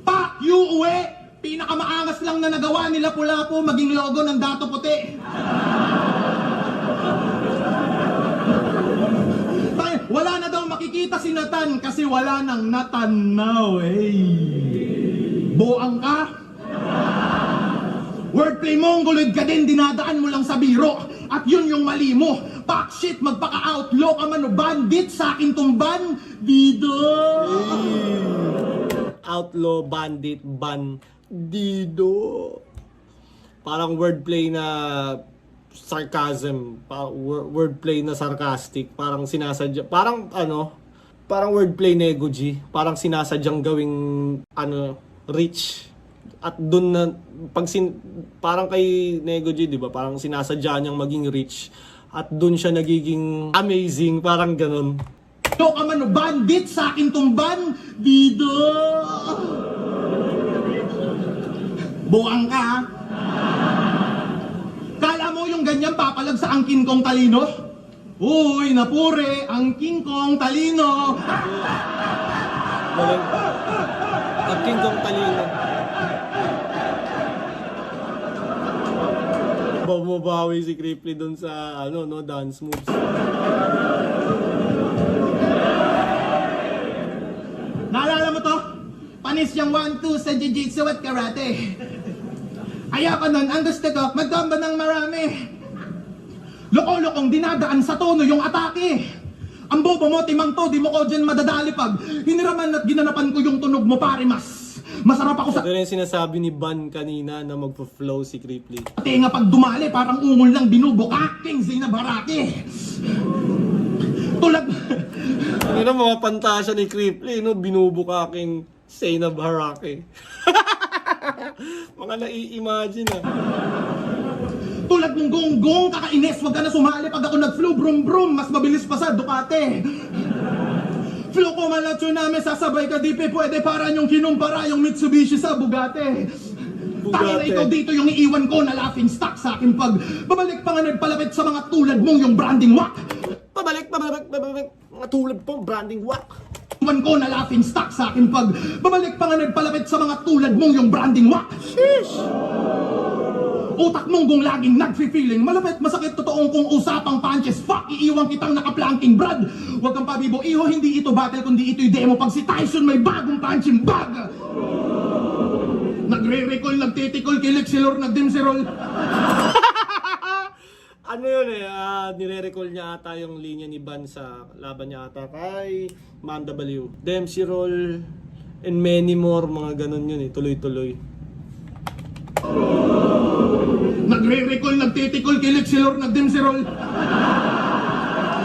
Pak, you uwi! Pinakamaangas lang na nagawa nila Lapu-Lapu maging logo ng Dato Puti. Wala na daw makikita si Nathan kasi wala nang natanaw Buang ka? Wordplay mo, ngulid ka din, dinadaan mo lang sa biro. At yun yung mali mo. Pak shit, magpaka-outlaw ka man o bandit sa akin tumban. Dido! Outlaw, bandit, bandido. Parang wordplay na sarcasm, wordplay na sarcastic, parang sinasadya, parang wordplay negogy, parang sinasadyang gawing rich. At doon na parang kay Negogy, 'di ba? Parang sinasadya niyang maging rich at doon siya nagiging amazing, parang ganun. Ito ka man o bandit sa akin tumban. Dido! Buang ka ha? Kala mo yung ganyan papalag sa angkin kong talino? Uy, napure, angkin kong talino. Angkin kong talino. Bumabawi si Cripply dun sa dance moves. Naalala mo to? Panis yung 1-2 sa jiu-jitsu at karate. Ayoko nun, ang gusto ko, magdomba ng marami. Loko-lokong dinadaan sa tono yung atake. Ang bobo mo, timang to, di mo ko dyan madadali pag hiniraman at ginanapan ko yung tunog mo, pare mas. Masarap ako sa Ito rin yung sinasabi ni Ban kanina na magpo-flow si Cripply. tinga pag dumali, parang ungol lang binubuka. King Zainab Harake. Tulad... Ano mga pantasya ni Cripply, binubukaking Zainab Harake. Mga nai-imagine Tulad mong gonggong, kakainis, wag ka na sumali pag ako nag-flow, brum brum, mas mabilis pa sa Ducati. Flow ko malatyo namin, sasabay ka di pwede para yung kinumpara yung Mitsubishi sa Bugatti. Tangina ikaw dito yung iiwan ko na laughing stock sa akin pag babalik pa nga nagpalapit sa mga tulad mong yung branding wak. Pabalik, mga tulad po, branding wak. Iwan ko na laughing stock sa akin pag babalik pa nga nagpalapit sa mga tulad mong yung branding wak. Sheesh! Utak mong kung laging nag-feeling malapit, masakit, totoong kung usapang punches. Fuck, iiwan kitang naka-planking brad. Huwag kang pabibo, iho, hindi ito battle kundi ito'y demo. Pag si Tyson may bagong punching bag. Nagre-recall, nagtitikol, kilik si Lord, nagdimsirol. Ano yun nire-recall niya ata yung linya ni Ban sa laban niya ata kay Man W. Dempsey Roll and many more, mga ganun yun tuloy-tuloy. Nagre-recall, nagtitikol, kilik si Lord, nagdimsirol.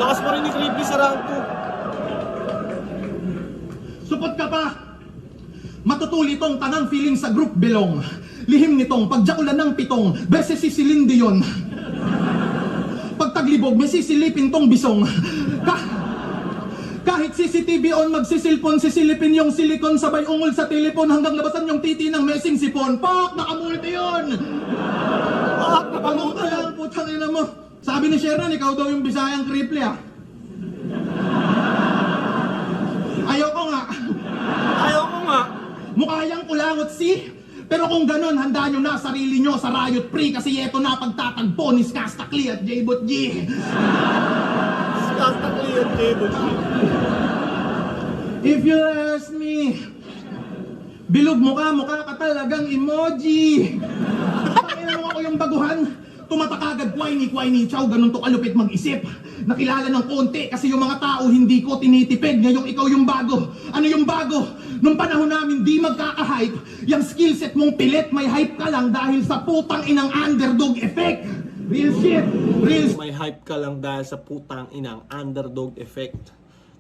Lakas pa rin ni Cripply sa rank 2. Supot ka pa. Matutuli tong tanang feeling sa group belong. Lihim nitong pagjakulan ng pitong, beses sisilin diyon. Pagtaglibog, may sisilipin tong bisong. Kahit CCTV on, magsisilpon, sisilipin yung silikon, sabay ungol sa telepon hanggang labasan yung titi ng messing sipon. Pak! Nakamulti yun! Pak! Nakamulti lang, putang ina mo. Sabi ni Sharon, ikaw daw yung Bisayang Cripply Ayoko nga. Ayoko nga. Mukha yang kulangot pero kung ganun, handa nyo na sarili nyo sa Riot Pre kasi eto na pagtatagpo ni Skastakli at J-Bot G. Skastakli at J-Bot G. If you ask me, bilog mukha ka talagang emoji. Pakailan mo ako yung baguhan. Tumatak agad, whiny, chow, ganun to kalupit mag-isip. Nakilala ng konti kasi yung mga tao hindi ko tinitipid. Ngayong ikaw yung bago. Ano yung bago? Nung panahon namin di magkaka-hype, yung skillset mong pilit, may hype ka lang dahil sa putang inang underdog effect. Real shit. May hype ka lang dahil sa putang inang underdog effect.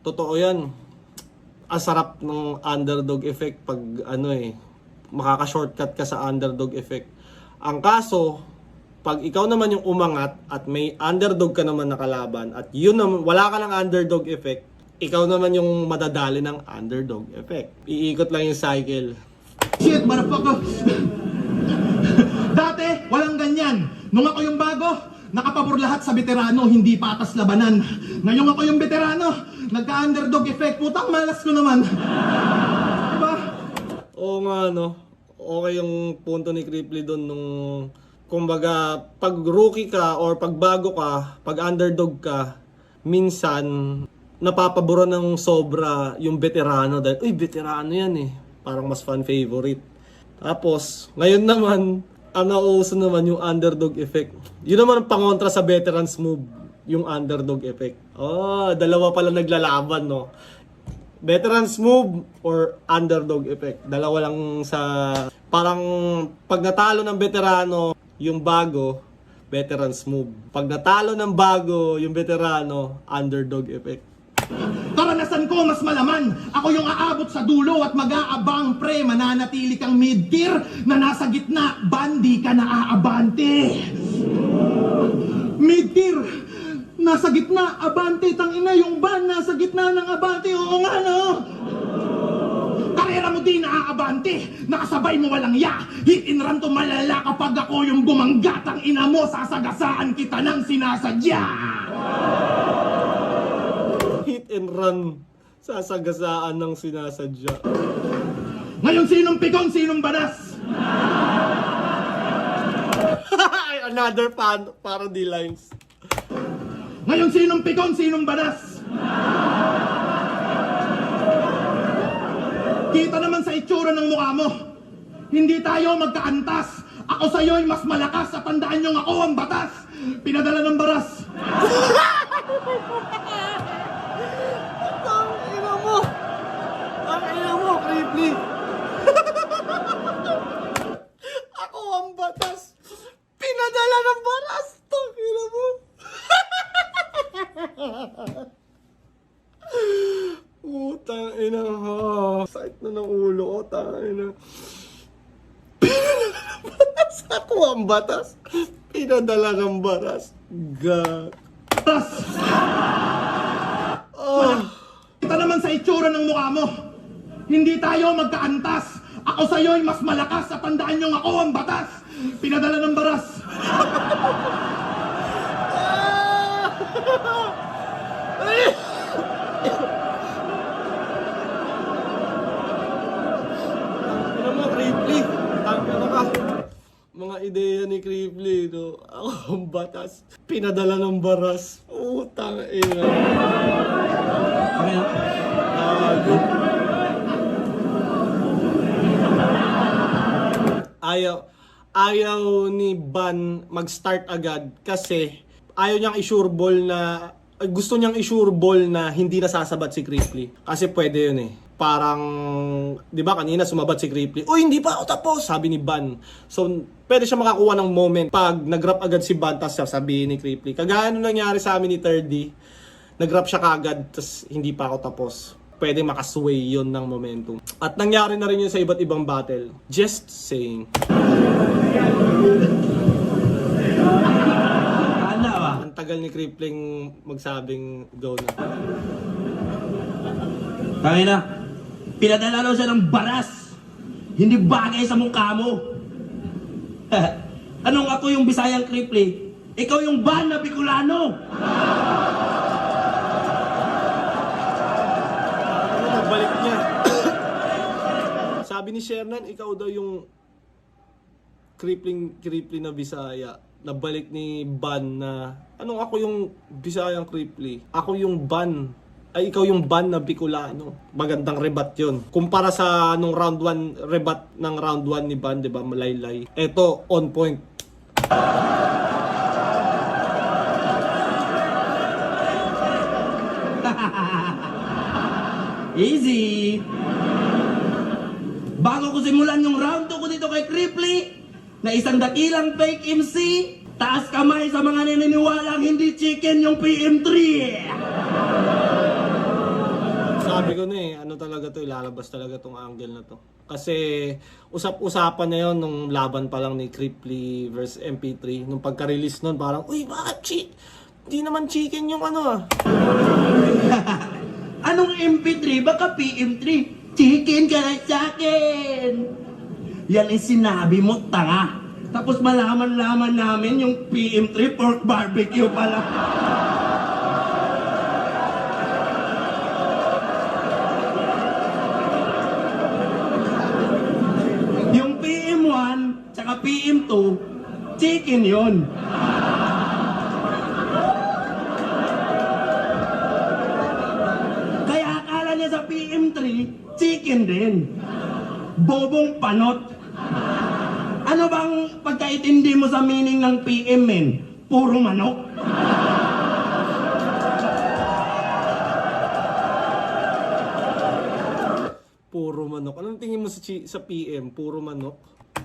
Totoo yan. Ang sarap ng underdog effect pag makaka-shortcut ka sa underdog effect. Ang kaso, pag ikaw naman yung umangat at may underdog ka naman nakalaban at yun naman, wala ka ng underdog effect, ikaw naman yung madadali ng underdog effect. Iikot lang yung cycle. Shit, motherfucker. Dati, walang ganyan. Nung ako yung bago, nakapabor lahat sa veterano, hindi patas labanan. Ngayong ako yung veterano, nagka-underdog effect. Putang malas ko naman. Diba? Oo nga, no? Okay yung punto ni Cripply doon nung kumbaga, pag rookie ka or pag bago ka, pag underdog ka, minsan napapaboran ng sobra yung veterano dahil, uy, veterano yan eh. Parang mas fan favorite. Tapos, ngayon naman, ang nauuso naman yung underdog effect. Yun naman ang pangontra sa veterans move, yung underdog effect. Oh, dalawa pala naglalaban, no? Veterans move or underdog effect. Dalawa lang sa... Parang pag natalo ng veterano, yung bago, veterans move. Pag natalo ng bago, yung veterano, underdog effect. Karanasan ko mas malaman. Ako yung aabot sa dulo at mag-aabang pre. Mananatili kang mid-tier na nasa gitna. Bandi ka na aabante. Mid-tier. Nasa gitna. Abante. Tangina yung ban. Nasa gitna ng abante. Oo nga no. Karera mo din naaabante. Nakasabay mo walang ya. Hit and run to malala kapag ako yung bumanggatang ina mo. Sasagasaan kita ng sinasadya. Hit and run, sasagasaan ng sinasadya. Ngayon sinong pikon, sinong banas? Another parody lines. Ngayon sinong pikon, sinong banas? Kita naman sa itsura ng mukha mo. Hindi tayo magkaantas. Ako sa'yo'y mas malakas at tandaan niyong ako ang batas. Pinadala ng baras. Ang ina mo, Cripply. Ako ang batas. Pinadala ng baras. Ang ina mo. Utang ina ha. Sakit na ng ulo ko, tang ina. Pinadala ng baras. Ako ang batas. Pinadala ng baras. Baras. Kita naman sa itsura ng mukha mo. Hindi tayo magkaantas. Ako sa'yo'y mas malakas at tandaan niyong ako ang batas. Pinadala ng baras. Ano mo, Cripply? Ano ka? Mga ideya ni Cripply, no? Ako ang batas. Pinadala ng baras. Utang ina. Okay na? Ayaw ni Ban mag-start agad kasi ayaw niyang i-sure ball na gusto niyang i-sure ball na hindi nasasabat si Cripply. Kasi pwede yun eh. Parang, di ba kanina sumabat si Cripply. Uy, hindi pa ako tapos, sabi ni Ban. So, pwede siya makakuha ng moment pag nag-rap agad si Ban, tapos sasabihin ni Cripply. Kagaya nung nangyari sa amin ni 3D, nag-rap siya kagad, tapos hindi pa ako tapos. Pwede makasway yon ng momentum. At nangyari na rin yun sa iba't ibang battle. Just saying. Ano ba? Ang tagal ni Crippling magsabing go na. Tangin na. Pinadala daw siya ng baras. Hindi bagay sa mukha mo. Anong ako yung Bisayang Cripply? Ikaw yung ban na Bicolano. Ano nagbalik niya? Sabi ni Shernan, ikaw daw yung Crippling na Bisaya. Nabalik ni Ban na, anong ako yung Bisayang Cripply? Ako yung Ban. Ay, ikaw yung ban na Bicolano. Magandang rebat yun. Kumpara sa nung round 1, rebat ng round 1 ni Ban, di ba? Malaylay. Eto, on point. Easy. Bago ko simulan yung round 2 ko dito kay Cripply, na isang dakilang fake MC, taas kamay sa mga naniniwalang hindi chicken yung PM3. Sabi ko na eh, ano talaga to, ilalabas talaga tong angle na to. Kasi usap-usapan na yon nung laban pa lang ni Cripply versus MP3. Nung pagka-release nun, parang, uy, bakit Hindi naman chicken yung ano ah. Anong MP3? Baka PM3. Chicken ka na sa akin. Yan ang sinabi mo, tanga. Tapos malaman-laman namin yung PM3 pork barbecue pala. Yung PM1 tsaka PM2, chicken yon. Kaya akala niya sa PM3, chicken din. Bobong panot. Ano bang pagkaintindi mo sa meaning ng PM, men? Puro manok? Puro manok. Anong tingin mo sa PM? Puro manok?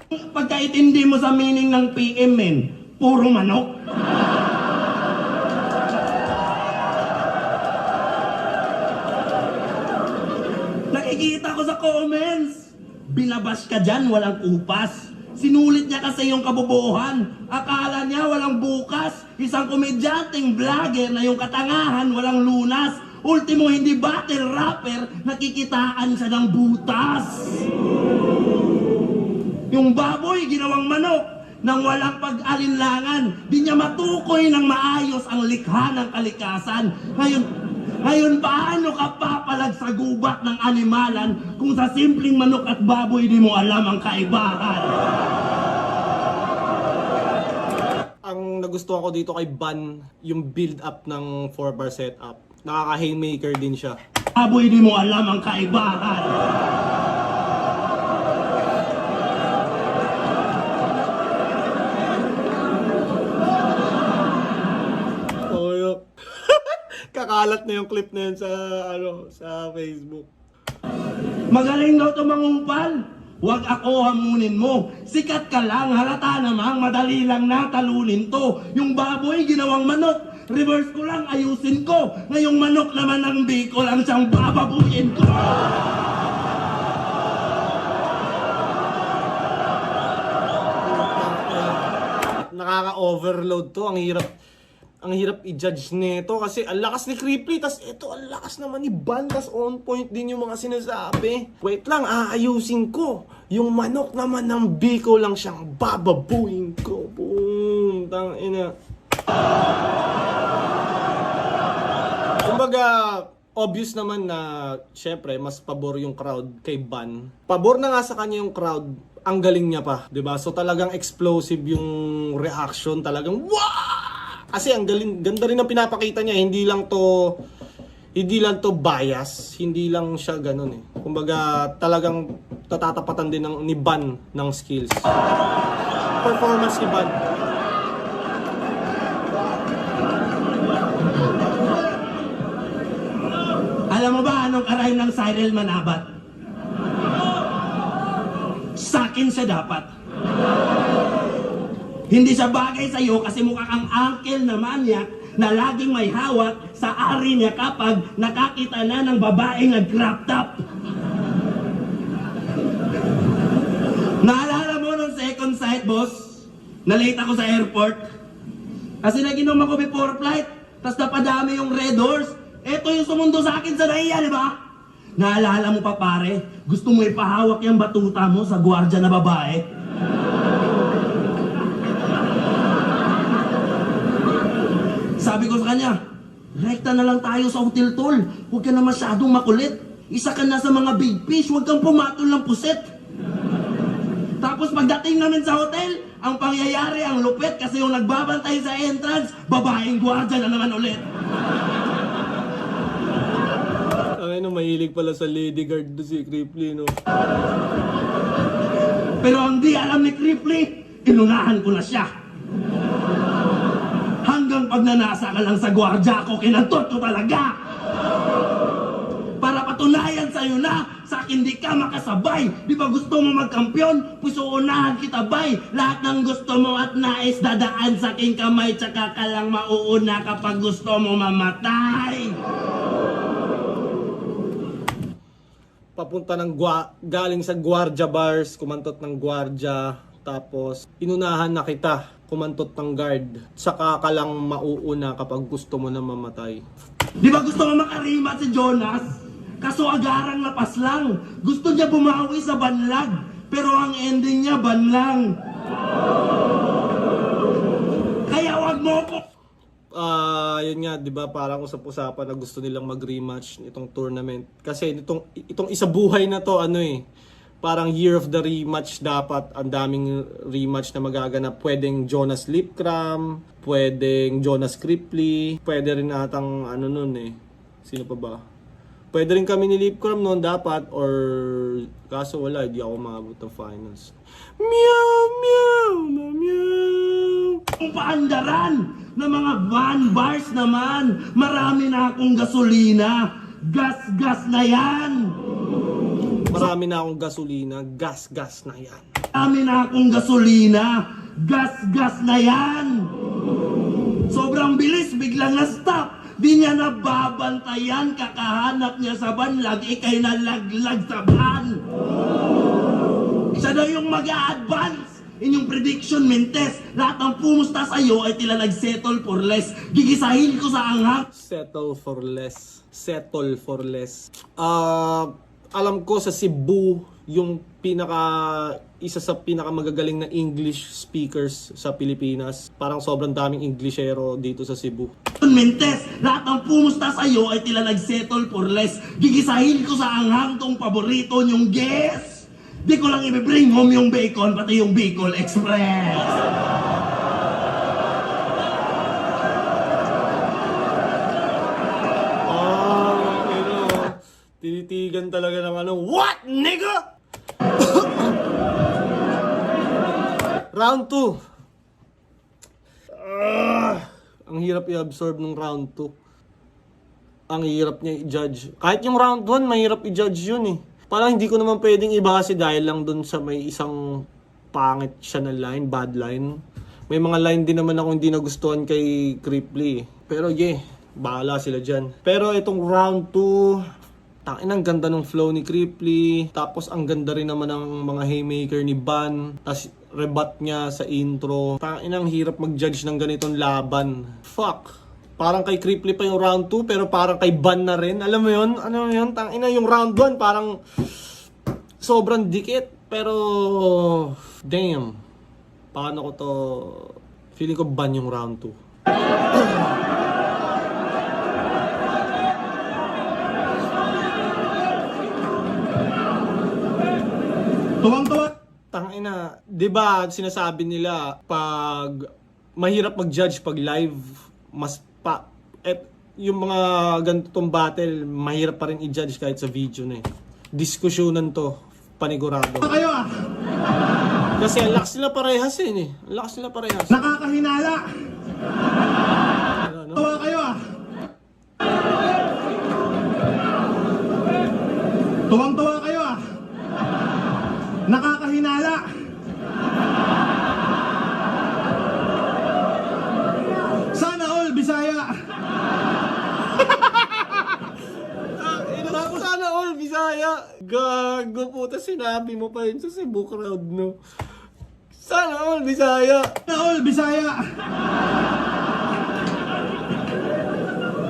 Pagkaintindi mo sa meaning ng PM, men? Puro manok? Nakikita ko sa comments. Binabash ka dyan, walang upas. Sinulit niya kasi yung kabubuhan. Akala niya walang bukas. Isang komedyanteng vlogger na yung katangahan walang lunas. Ultimo hindi battle rapper, nakikitaan siya ng butas. Yung baboy ginawang manok nang walang pag-alinlangan. Di niya matukoy ng maayos ang likha ng kalikasan. Ngayon, paano ka papalag sa gubat ng animalan kung sa simpleng manok at baboy di mo alam ang kaibahan? Ang nagustuhan ko dito kay Ban, yung build up ng 4-bar setup. Nakaka-haymaker din siya. Baboy di mo alam ang kaibahan. Oh, yun. Kakalat na yung clip na yun sa Facebook. Magaling daw ito mangumpal. Huwag ako hamunin mo. Sikat ka lang, halata namang madali lang natalunin to. Yung baboy ginawang manok, reverse ko lang ayusin ko. Ngayong manok naman ang biko lang siyang bababuyin ko. Nakaka-overload to. Ang hirap i-judge nito kasi ang lakas ni Creeply, tas ito ang lakas naman ni Ban, tas on point din yung mga sinasabi. Wait lang, aayusin ko. Yung manok naman ng biko lang siyang bababuin ko. Boom! Tangina. Kumbaga, obvious naman na syempre mas pabor yung crowd kay Ban. Pabor na nga sa kanya yung crowd, ang galing niya pa, 'di ba? So talagang explosive yung reaction, talagang wow! Kasi ang galing, ganda rin ang pinapakita niya, hindi lang to bias, hindi lang siya ganun eh. Kumbaga talagang tatatapatan din ni Ban ng skills. Performance ni Ban. Alam mo ba anong aray ng Cyril Manabat? Sakin siya dapat. Hindi siya bagay sa'yo kasi mukha kang uncle na manyak na laging may hawak sa ari niya kapag nakakita na ng babaeng nag-crop top. Naalala mo nung second sight, boss? Na-late ako sa airport. Kasi naginom ako before flight, tas napadami yung red horse. Ito yung sumundo sa akin sa naiya, di ba? Naalala mo pa pare, gusto mo ipahawak yung batuta mo sa gwardiya na babae? Sabi ko sa kanya, rekta na lang tayo sa hotel tol. Huwag ka na masyadong makulit. Isa ka na sa mga big fish, huwag kang pumatol ng puset. Tapos pagdating namin sa hotel, ang pangyayari, ang lupit kasi yung nagbabantay sa entrance, babaeng gwardiya na naman ulit. Ay no, mahilig pala sa lady guard do si Creeply, no? Pero ang di alam ni Creeply, inunahan ko na siya. Hanggang pag nanasa ka lang sa gwardiya ko, kinantot ko talaga. Para patunayan sa'yo na, sa akin di ka makasabay. Di ba gusto mo magkampiyon? Puso unahan kita bay. Lahat ng gusto mo at nais dadaan sa aking kamay, tsaka ka lang mauuna kapag gusto mo mamatay. Papunta ng galing sa Guardia Bars, kumantot ng Guardia, tapos inunahan na kita, kumantot ng guard. Saka ka lang mauuna kapag gusto mo na mamatay. Di ba gusto mo makarima si Jonas? Kaso agarang lapas lang. Gusto niya bumawi sa banlag, pero ang ending niya banlang. Kaya wag mo ko Yun nga, 'di ba, parang usap-usapan na gusto nilang mag-rematch nitong tournament. Kasi itong isa buhay na to, parang year of the rematch dapat. Ang daming rematch na magaganap. Pwedeng Jonas Lipcram, pwedeng Jonas Cripley, pwede rin atang sino pa ba? Pwede rin kami ni Lipcram noon dapat, or kaso wala, hindi ako maabot ng finals. Meow, meow, meow, meow. ang paandaran ng mga van bars naman. Marami na akong gasolina. Gas-gas na yan. Marami na akong gasolina, gas-gas na yan. Marami na akong gasolina. Gas-gas na yan. Sobrang bilis, biglang na-stop. Di niya nababantayan, kakahanap niya sa van, lagi kay nalaglag sa van. Siya daw yung mag-a-advance. Inyong prediction, Mentes, lahat ng pumusta sa'yo ay tila nag-settle for less. Gigisahin ko sa anghang. Settle for less. Settle for less. Alam ko sa Cebu, yung isa sa pinakamagagaling na English speakers sa Pilipinas. Parang sobrang daming Englishero dito sa Cebu. Mentes, lahat ng pumusta sa'yo ay tila nag-settle for less. Gigisahin ko sa anghang tong paborito niyong guess. Di ko lang i-bring home yung bacon, pati yung Bicol Express. Tinitigan talaga ng what, nigga? Round 2. Ang hirap i-absorb ng round 2. Ang hirap niya i-judge. Kahit yung round 1, mahirap i-judge yun eh. Parang hindi ko naman pwedeng ibase dahil lang dun sa may isang pangit siya na line, bad line. May mga line din naman ako hindi nagustuhan kay Cripley. Pero bahala sila dyan. Pero itong round 2, ang ganda ng flow ni Cripley. Tapos ang ganda rin naman ng mga haymaker ni Ban. Tapos rebat niya sa intro. Ang hirap mag-judge ng ganitong laban. Fuck. Parang kay Cripley pa yung round 2 pero parang kay Ban na rin. Alam mo yun? Ano yun? Yung round 1 parang sobrang dikit. Pero damn. Paano ko to? Feeling ko Ban yung round 2. Tuwang-tuwa. Tangina, 'di ba sinasabi nila pag mahirap mag-judge pag live, yung mga ganitong battle, mahirap pa rin i-judge kahit sa video na eh. Diskusyonan to, panigurado. Kayo ah, Kasi ang lakas nila parehas eh. Ang lakas nila parehas. nakakahinala. Ano? Tawa kayo ah. Tuwang-tuwa kayo ah. Nakakahinala. Sana all Bisaya. Sana all Bisaya. Gago puta, sinabi mo pa yun sa Cebu crowd, no? Sana all Bisaya. Sana all Bisaya.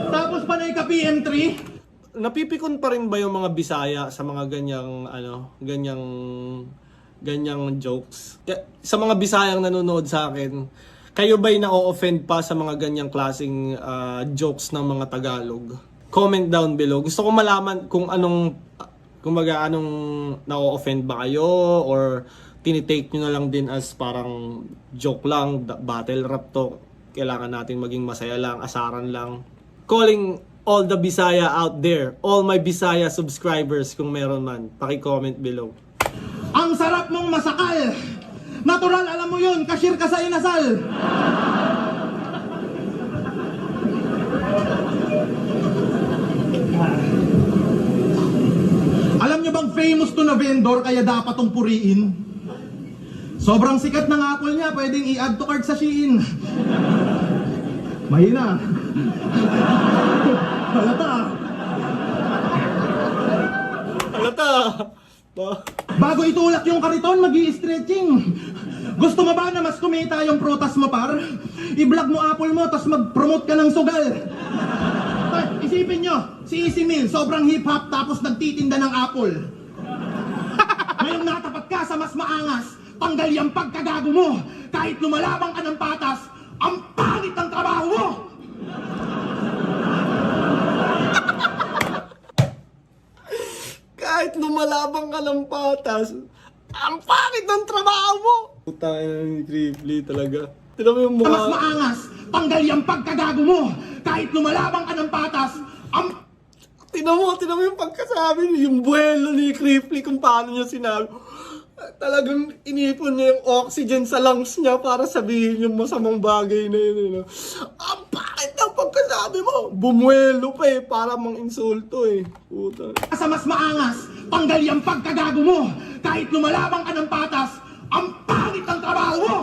Tapos panay ka PM3. Napipikon pa rin ba yung mga Bisaya sa mga ganyang jokes? Sa mga Bisayang nanonood sa akin, kayo ba'y na-offend pa sa mga ganyang klaseng jokes ng mga Tagalog? Comment down below. Gusto ko malaman kung anong na-offend ba kayo or tinitake nyo na lang din as parang joke lang, battle rap to. Kailangan natin maging masaya lang, asaran lang. Calling all the Bisaya out there, all my Bisaya subscribers kung meron man, paki-comment below. Ang sarap mong masakal. Natural, alam mo yun, cashier ka sa inasal. Alam nyo bang famous to na vendor kaya dapat tong puriin? Sobrang sikat ng Apple niya, pwedeng i-add to cart sa Shein. Mahina. Halata. Halata! Bago itulak yung kariton, mag-i-stretching. Gusto mo ba na mas kumita yung prutas mo, par? I-vlog mo Apple mo, tas mag-promote ka ng sugal. Ay, isipin nyo, si Easy Meal, sobrang hip-hop tapos nagtitinda ng Apple. Ngayong natapat ka sa mas maangas, tanggal yung pagkagago mo. Kahit lumalabang ka ng patas, ang pangit ng trabaho mo. Kahit lumalabang ka ng patas, ang pangit ng trabaho mo! Putang ina ni Creeply talaga. Tignan mo yung Mas mukha. maangas, tanggal yung pagkagago mo. Kahit lumalabang ka ng patas, ang Tignan mo yung pagkasabi niya, yung buwelo ni Creeply kung paano niya sinabi. Talagang inipon niya yung oxygen sa lungs niya para sabihin yung masamang bagay na yun. You know? Ang pangit ng pagkasabi mo! Bumuelo pa eh, para mang insulto eh. Puta. sa mas maangas, tanggal yung pagkagago mo. Kahit lumalabang ka ng patas, ang pangit ng trabaho mo.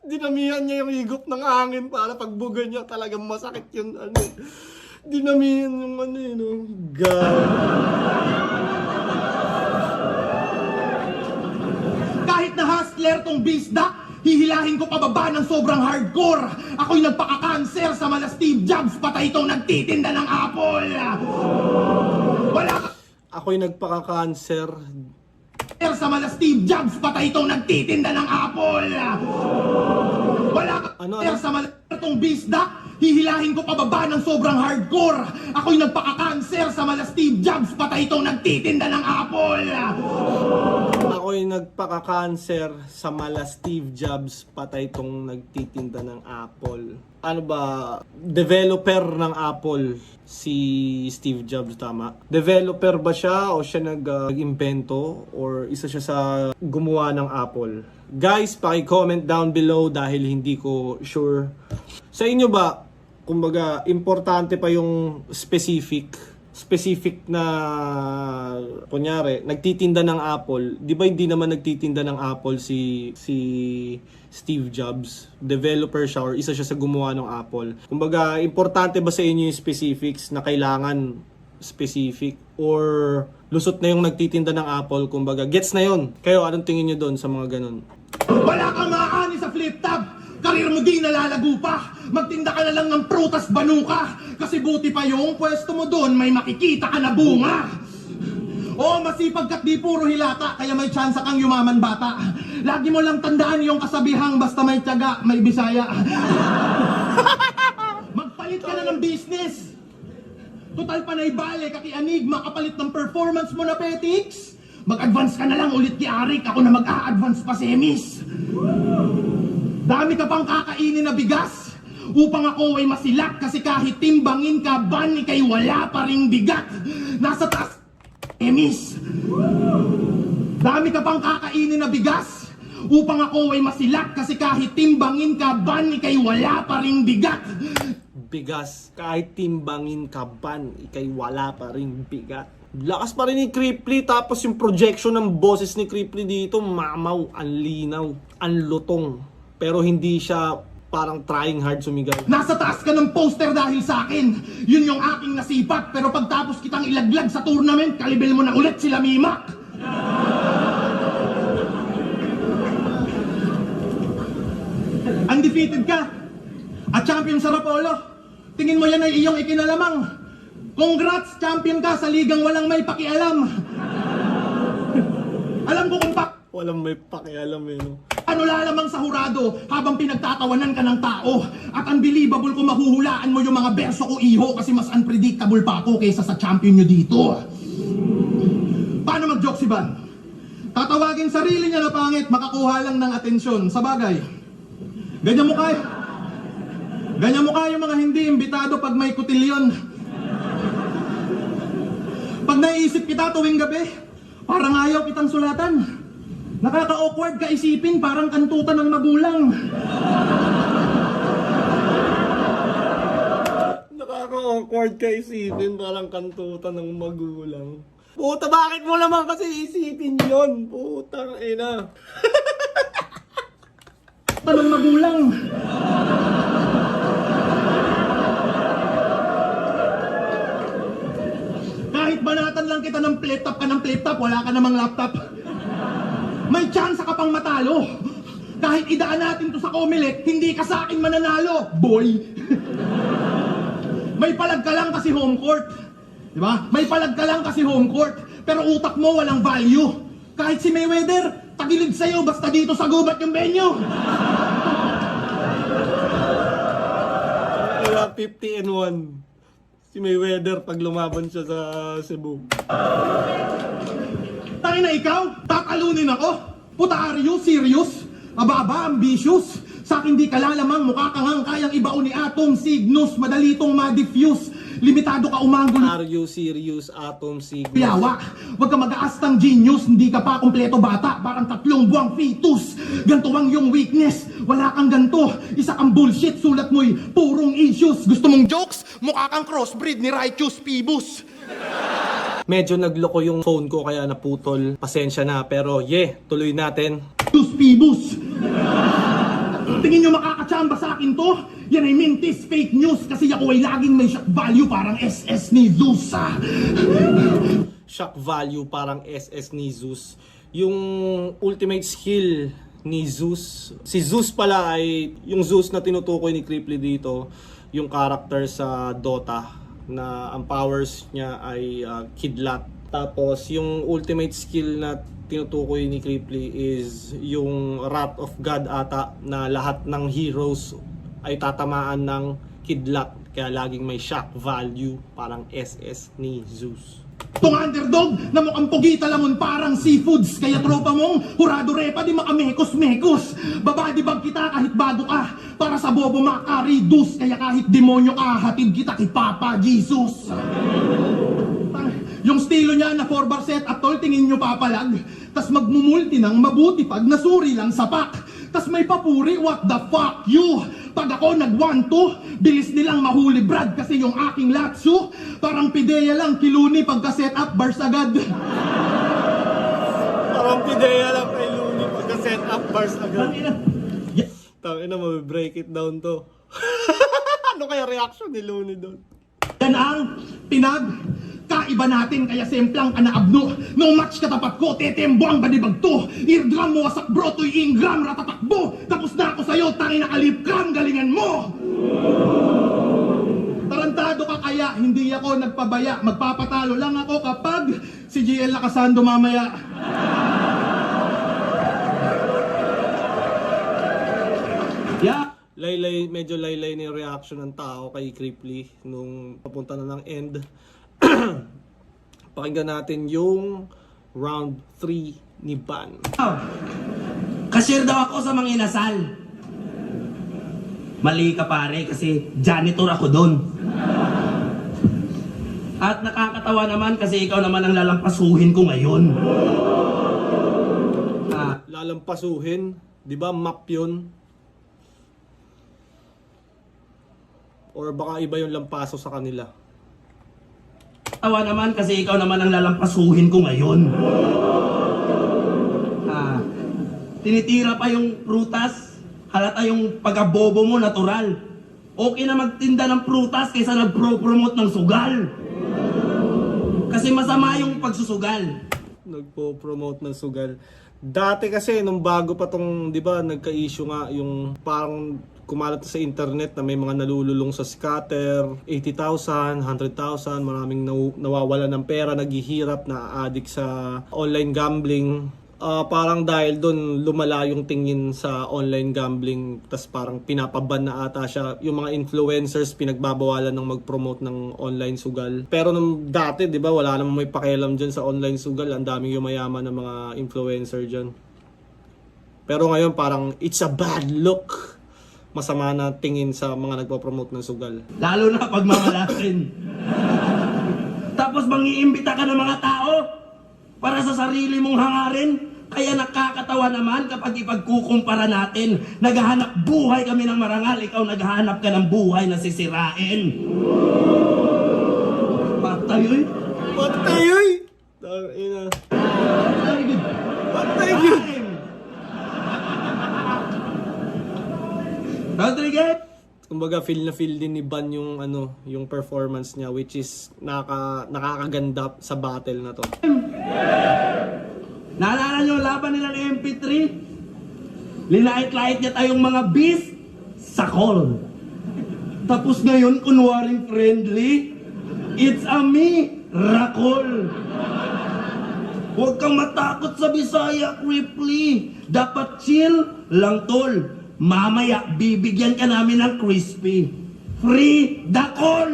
Dinamihan niya yung higop ng hangin para pagbuga niya talagang masakit yun. Ano, dinamihan yung ano yun. Oh. God. Kahit na hustler tong bisdak, hihilahin ko pababa ng sobrang hardcore. Ako'y nagpaka-cancer sa mala Steve Jobs, patay itong nagtitinda ng apple. Wala ka Ako'y nagpaka-cancer. sa mala Steve Jobs, patay itong nagtitinda ng apple. Wala ka Ano? sa mala tong bisdak, hihilahin ko pababa ng sobrang hardcore. Ako'y nagpaka-cancer sa mala Steve Jobs, patay itong nagtitinda ng apple. Ako'y nagpaka-cancer sa mala Steve Jobs, patay tong nagtitinda ng Apple. Ano ba? Developer ng Apple si Steve Jobs, tama? Developer ba siya o siya nag-invento or isa siya sa gumawa ng Apple? Guys, paki-comment down below dahil hindi ko sure. Sa inyo ba, kumbaga, importante pa yung specific na, kunyari, nagtitinda ng Apple. Di ba hindi naman nagtitinda ng Apple si Steve Jobs? Developer siya or isa siya sa gumawa ng Apple. Kumbaga, importante ba sa inyo yung specifics na kailangan specific? Or lusot na yung nagtitinda ng Apple? Kumbaga, gets na yon. Kayo, anong tingin nyo doon sa mga ganun? Wala kang maaani sa flip tab. Karir mo di nalalago pa. Magtinda ka na lang ng prutas banuka. Kasi buti pa yung pwesto mo doon, may makikita ka na bunga. Oo, masipag ka't di puro hilata, kaya may tsansa kang yumaman bata. Lagi mo lang tandaan yung kasabihang basta may tiyaga, may bisaya. Magpalit ka na ng business. Total panay bale, kakianig, makapalit ng performance mo na petiks. Mag-advance ka na lang ulit kay Arik, ako na mag-a-advance pa semis. Dami ka pang kakainin na bigas upang ako ay masilak kasi kahit timbangin ka ban ikay wala pa ring bigat. Nasa taas emis. Dami ka pang kakainin na bigas upang ako ay masilak kasi kahit timbangin ka ban ikay wala pa ring bigat. Bigas, kahit timbangin ka ban, ikay wala pa rin bigat. Lakas pa rin ni Creeply, tapos yung projection ng boses ni Creeply dito, mamaw, ang linaw, ang lutong. Pero hindi siya parang trying hard sumigaw. Nasa taas ka ng poster dahil sa akin. Yun yung aking nasipat. Pero pagtapos kitang ilaglag sa tournament, kalibel mo na ulit sila Mimak. Undefeated ka. At champion sa Rapolo. Tingin mo yan ay iyong ikinalamang. Congrats, champion ka sa ligang walang may pakialam. Alam ko kung Walang may pakialam eh, no? ano lalamang sa hurado habang pinagtatawanan ka ng tao. At unbelievable kung mahuhulaan mo yung mga berso ko, iho, kasi mas unpredictable pa ako kaysa sa champion nyo dito. Paano mag-joke si Van? Tatawagin sarili niya na pangit, makakuha lang ng atensyon. Sa bagay, ganyan mukha yung mga hindi imbitado pag may kutilyon. Pag naiisip kita tuwing gabi, parang ayaw kitang sulatan. Nakaka-awkward ka isipin, parang kantutan ng magulang. Nakaka-awkward ka isipin, parang kantutan ng magulang. Puta, bakit mo naman kasi isipin yun? Putang ina. Tanong magulang. Kahit banatan lang kita ng flip top ka ng flip top, wala ka namang laptop. May chance ka pang matalo. Kahit idaan natin to sa Comelec, hindi ka sa akin mananalo, boy. May palag ka lang kasi home court. Di ba? May palag ka lang kasi home court. Pero utak mo walang value. Kahit si Mayweather, tagilid sa'yo, basta dito sa gubat yung venue. Kaya 50-1. Si Mayweather pag lumaban siya sa Cebu. Tayo na ikaw, tatalunin ako? Puta, are you serious? Ababa, ambitious? Sa akin di ka lalamang, mukha kang ang kayang ibaon ni Atom, Cygnus, madali itong ma-diffuse. Limitado ka umanggol. Are you serious, Atom Cygnus? Yawa, huwag ka mag-aastang genius, hindi ka pa kumpleto bata, parang 3 buwang fetus. Ganto ang yung weakness, wala kang ganto, isa kang bullshit, sulat mo'y purong issues. Gusto mong jokes? Mukha kang crossbreed ni Righteous Phoebus. Medyo nagloko yung phone ko kaya naputol. Pasensya na, pero tuloy natin. Phoebus. Tingin nyo makakachamba sa akin to? Yan ay mintis fake news kasi ako ay laging may shock value parang SS ni Zeus. Shock value parang SS ni Zeus. Yung ultimate skill ni Zeus. Si Zeus pala ay yung Zeus na tinutukoy ni Cripply dito, yung character sa Dota na ang powers niya ay kidlat. Tapos yung ultimate skill na tinutukoy ni Cripply is yung Wrath of God ata, na lahat ng heroes ay tatamaan ng kidlat. Kaya laging may shock value parang SS ni Zeus. Itong underdog na mukhang pugita lamon parang seafoods. Kaya tropa mong hurado repa di makamekos-mekos. Babadi bag kita kahit bago ka. Para sa bobo makaridus. Kaya kahit demonyo ka, hatid kita kay Papa Jesus. Yung estilo niya na 4-bar set at tol, tingin nyo papalag. Tas magmumulti ng mabuti pag nasuri lang sa pack. Tas may papuri, what the fuck you? Pag ako nag-1-2, bilis nilang mahuli Brad kasi yung aking latsu parang pideya lang kiluni pagka-set up bars agad. Parang pideya lang kay Looney pagka-set up bars agad. Tangina, mabibreak it down to. Ano kaya reaction ni Looney doon? Yan ang kaiba natin kaya semplang ka na abno. No match katapat ko, tetembo ang badibag to. Eardrum mo wasak bro, to'y ingram ratatakbo. Tapos na ako sa'yo, tangi na kalipkam, galingan mo. Tarantado ka kaya, hindi ako nagpabaya. Magpapatalo lang ako kapag si GL Lacasando mamaya. Yeah. Laylay, medyo laylay na yung reaction ng tao kay Cripply nung papunta na ng end. Pakinggan natin yung round 3 ni Ban. Cashier daw ako sa mga inasal. Mali ka pare kasi janitor ako doon. At nakakatawa naman kasi ikaw naman ang lalampasuhin ko ngayon. Lalampasuhin, di ba map yun? Or baka iba yung lampaso sa kanila. Tawa naman kasi ikaw naman ang lalampasuhin ko ngayon. Tinitira pa yung prutas, halata yung pag-abobo mo natural. Okay na magtinda ng prutas kaysa nagpro-promote ng sugal. Kasi masama yung pagsusugal. Nagpo-promote ng sugal. Dati kasi nung bago pa tong, 'di ba, nagka-issue nga yung parang kumalat sa internet na may mga nalululong sa scatter, 80,000, 100,000, maraming nawawala ng pera, naghihirap, na-addict sa online gambling. Parang dahil doon lumala yung tingin sa online gambling, tas parang pinapaban na ata siya. Yung mga influencers pinagbabawalan ng mag-promote ng online sugal. Pero nung dati, 'di ba, wala namang may pakialam diyan sa online sugal. Ang daming yumayaman ng mga influencer diyan. Pero ngayon parang it's a bad look. Masama na tingin sa mga nagpo-promote ng sugal. Lalo na pag mamalasin. Tapos mangiimbita ka ng mga tao para sa sarili mong hangarin. Kaya nakakatawa naman kapag ipagkukumpara natin. Naghahanap buhay kami ng marangal, ikaw naghahanap ka ng buhay na sisirain. Patay oy. Patay oy! Tangina. Patay yun! Rodriguez! Kumbaga feel na feel din ni Ban yung yung performance niya, which is nakakaganda sa battle na to. Naalala nyo laban nila ng MP3? Linait-lait niya tayong mga beast sa call. Tapos ngayon, kunwaring friendly, it's a me, Rakol. Huwag kang matakot sa Bisaya, Cripply. Dapat chill lang, tol. Mamaya, bibigyan ka namin ng crispy. Free the call!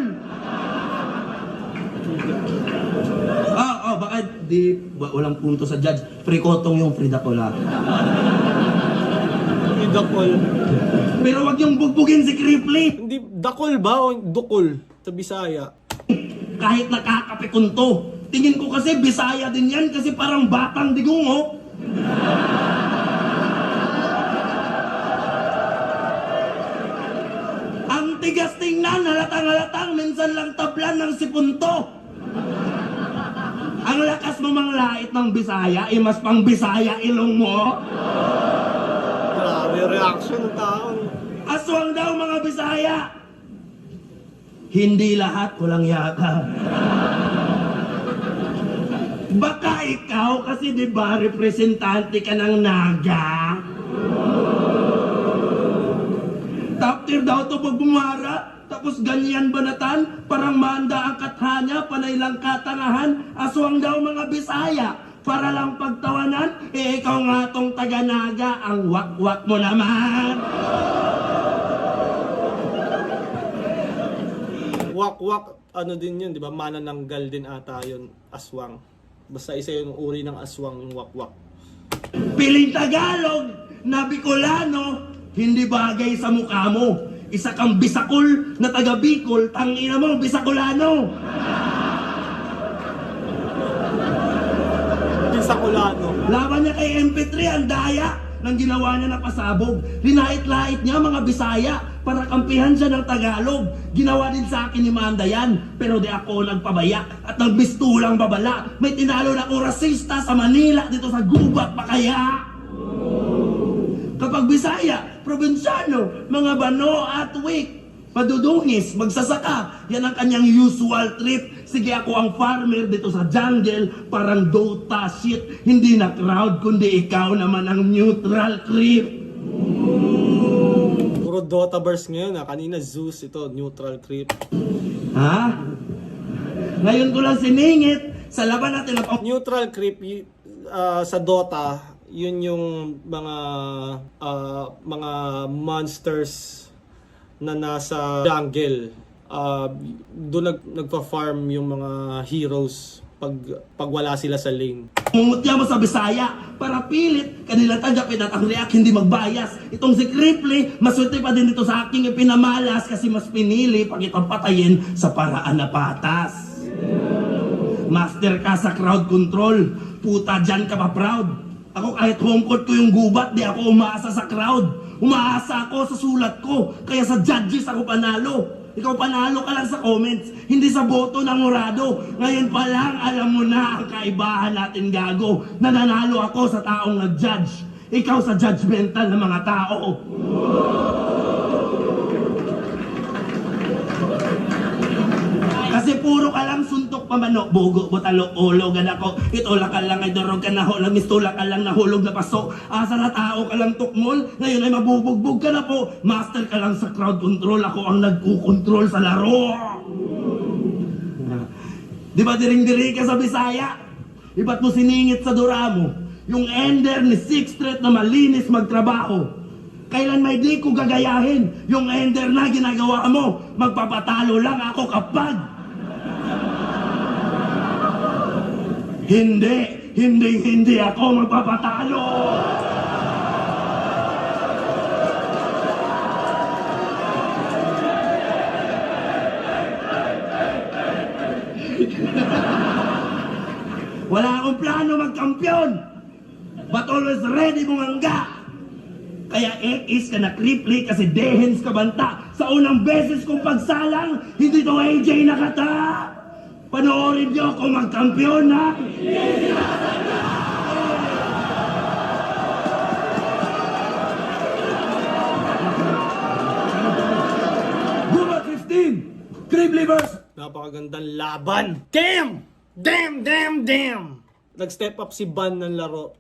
Baka walang punto sa judge. Free kotong yung free the call, ha? Dakol. Pero wag yung bugbugin si Cripply. Hindi, dakol ba o dukol sa Bisaya? Kahit nakakapikunto. Tingin ko kasi Bisaya din yan kasi parang batang digong, oh. Ang tigas tingnan, halatang-halatang, minsan lang tablan ng sipunto. Ang lakas mo manglait ng Bisaya, mas pang Bisaya ilong mo. Grabe reaction ng tao. Aswang daw mga Bisaya. Hindi lahat walang yaka. Baka ikaw kasi di ba representante ka ng Naga? Top tier daw to pag bumara. Tapos ganyan banatan, parang manda ang kathanya, panay lang katangahan, aswang daw mga Bisaya. Para lang pagtawanan, ikaw nga tong taga-Naga, ang wak-wak mo naman. Wak-wak, ano din yun, di ba? Manananggal din ata yun, aswang. Basta isa yung uri ng aswang, yung wak-wak. Piling Tagalog na Bicolano, hindi bagay sa mukha mo. Isa kang Bisakol na taga Bicol, tangina mo, Bisacolano. Bisacolano. Laban niya kay MP3, ang daya ng ginawa niya na pasabog. Linait-lait niya mga Bisaya para kampihan siya ng Tagalog. Ginawa din sa akin ni Manda yan, pero di ako nagpabaya at nagbistulang babala. May tinalo na akong rasista sa Manila dito sa gubat pa kaya. Kapag Bisaya, probinsyano, mga Bano at Wik, padudungis, magsasaka, yan ang kanyang usual trip. Sige, ako ang farmer dito sa jungle, parang Dota shit. Hindi na crowd, kundi ikaw naman ang neutral creep. Puro Dota verse ngayon ha. Kanina Zeus, ito neutral creep. Ha? Ngayon ko lang siningit, sa laban natin na Neutral creep sa Dota, yun yung mga monsters na nasa jungle. Doon nagpa-farm yung mga heroes pag wala sila sa lane. mumutya mo sa Bisaya para pilit kanila tanggapin at ang react hindi magbayas. Itong si Cripply, maswerte pa din dito sa aking ipinamalas kasi mas pinili pag itong patayin sa paraan na patas. Master ka sa crowd control. Puta, dyan ka pa proud. Ako kahit home court ko yung gubat, di ako umaasa sa crowd. Umaasa ako sa sulat ko. Kaya sa judges ako panalo. Ikaw panalo ka lang sa comments, hindi sa boto ng murado. Ngayon pa lang alam mo na ang kaibahan natin, gago. Nananalo ako sa taong nag-judge. Ikaw sa judgmental ng mga tao. Kasi puro ka lang suntok pamano, bugo, butalo, ulogan ako. Itulak ka lang ay durog ka na hulog, mistulak ka lang nahulog na paso. Asa na tao ka lang tukmol, ngayon ay mabubugbog ka na po. Master ka lang sa crowd control, ako ang nagkukontrol sa laro. Di ba diring-diri ka sa Bisaya? Iba't mo siningit sa Duramo? Yung ender ni 6th Street na malinis magtrabaho. Kailan may di ko gagayahin? Yung ender na ginagawa mo, magpapatalo lang ako kapag hindi ako magpapatalo. Wala akong plano magkampiyon, but always ready bumangga. Kaya X ka na Cripply kasi dehens ka banta. Sa unang beses kong pagsalang, hindi to AJ nakata. Panoorin niyo kung magkampiyon na. Gubat 15, Cripply vs. Napakagandang laban. Damn! Damn, damn, damn! Nag-step up si Ban ng laro.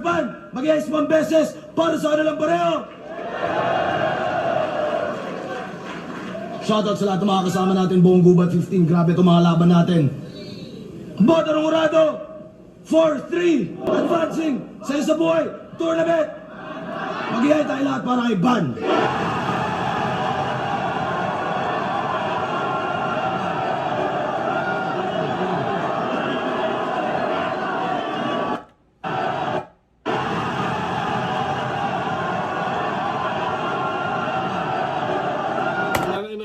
Ban, mag-ice 1 beses para sa kanilang pareho. Shoutout sa lahat ng mga kasama natin buong Gubat 15. Grabe itong mga laban natin. Bota ng Urado, 4-3, advancing sa Isa Buhay Tournament. Mag-ihay tayo lahat para kay Ban.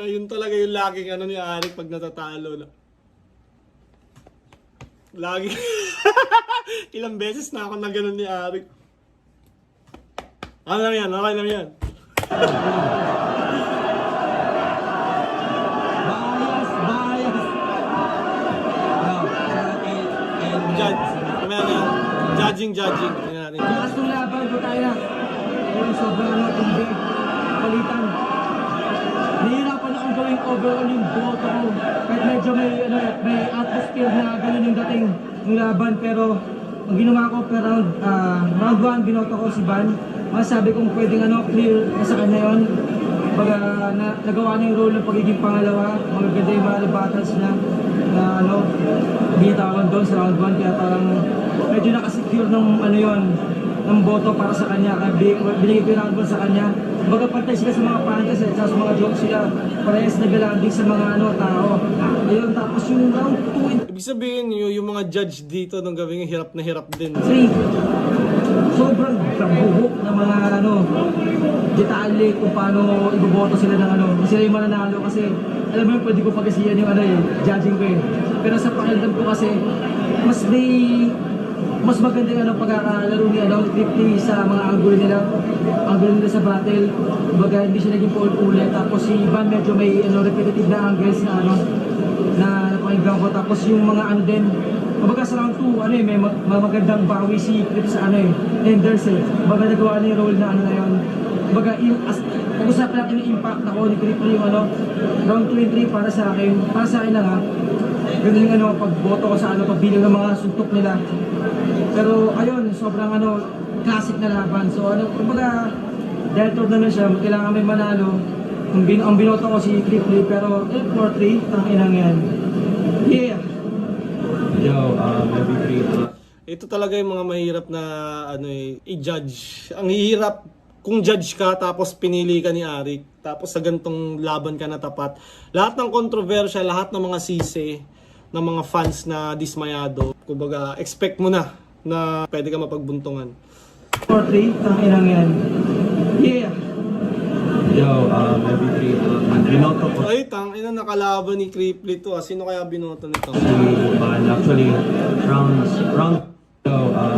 Yun talaga yung laging ano ni Arik pag natatalo na. Lagi. Ilang beses na ako na ganun ni Arik. Okay lang yan, okay lang yan. Bias. Judge. Kamaya na yan. Judging. Tingnan natin. Bukas ng laban ko tayo na. Sobrang hindi. Palitan. Nahihirapan akong gawing overall yung boto ko. Kahit medyo may atmosphere na ganun yung dating ng laban. Pero ang ginawa ko per round 1, binoto ko si Ban. Masabi kong pwedeng clear na sa kanya yun. Baga nagawa niya yung role ng pagiging pangalawa. Magaganda yung mga battles niya na binitawan doon sa round 1. Kaya parang medyo nakasecure ng ng boto para sa kanya. Kaya binigay ko yung round 1 sa kanya. Baga pantay sila sa mga punches sa mga jokes sila. Parehas nagalanding sa mga tao. Ayun, tapos yung round 2 Ibig sabihin yung mga judge dito nung gawing hirap na hirap din. 3, sobrang buhok ng mga detalye kung paano iboboto sila ng sila yung mananalo kasi alam mo yun, pwede ko pagkasiyan yung judging ko eh. Pero sa pakiramdam ko kasi mas maganda yung pagkakalaro ni Kripli sa mga angulo nila sa battle. Kumbaga hindi siya naging paulit-ulit. Tapos si Van medyo may repetitive na angles na napakinggan ko. Tapos yung mga din, kumbaga sa round 2, may magandang bawi si Krip sa Enders eh. Kumbaga nagawa niya yung role na yun. Kumbaga pag-usapan natin yung impact ako ni Kripli yung round 2 and 3 para sa akin lang ha. Ganun yung pagboto ko sa pagbilang ng mga suntok nila. Pero ayun, sobrang classic na laban. So kumbaga, dahil tournament siya, kailangan may manalo. Ang binoto ko si Kripli, pero 4-3, tanginang yan. Yeah! Yo, maybe 3. Ito talaga yung mga mahirap na i-judge. Ang hirap kung judge ka tapos pinili ka ni Arik. Tapos sa gantong laban ka na tapat. Lahat ng kontrobersya, lahat ng mga sisi ng mga fans na dismayado. Kumbaga, expect mo na pwede ka mapagbuntungan. 4-3, tanginang yan. Yeah! Yo, maybe 3. Binoto ko Ay, ina nakalaban ni Kripli to. Sino kaya binoto nito? si Ban. Actually, round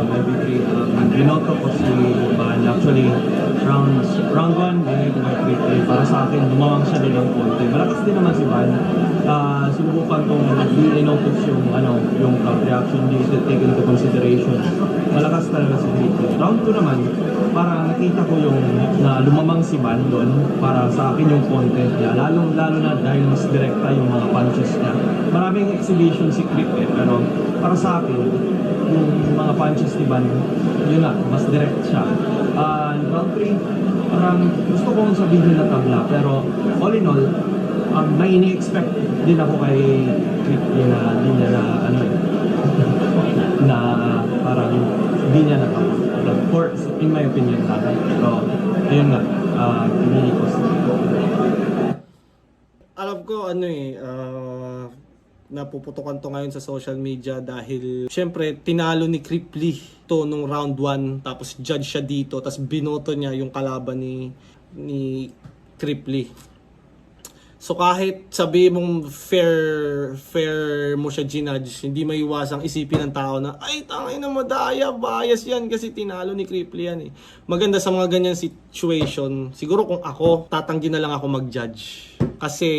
maybe 3. Binoto ko si Ban. Actually, round 1, binigay ko kay Kripli. Para sa akin, dumawang siya doon ng konti. Malakas din naman si Ban. Sinubukan kong i-notice yung crowd reaction, hindi take into consideration. Malakas talaga si Kripli. Round 2 naman, parang nakita ko yung na lumamang si Ban doon para sa akin yung content niya. Lalo na dahil mas direkta yung mga punches niya. Maraming exhibition si Krip pero para sa akin, yung mga punches ni Ban, yun na, mas direct siya. Round 3, parang gusto kong sabihin na tabla, pero all in all, may ini-expect din ako kay Krip na hindi niya na parang hindi niya for in my opinion pero ayun nga pinili ko Alam ko napuputukan to ngayon sa social media dahil syempre tinalo ni Kripli to nung round 1 tapos judge siya dito tapos binoto niya yung kalaban ni Kripli. So kahit sabi mong fair mo siya ginudge, hindi maiwasang isipin ng tao na ay tangay na madaya, bias yan kasi tinalo ni Kripli yan eh. Maganda sa mga ganyan situation, siguro kung ako, tatanggi na lang ako mag-judge. Kasi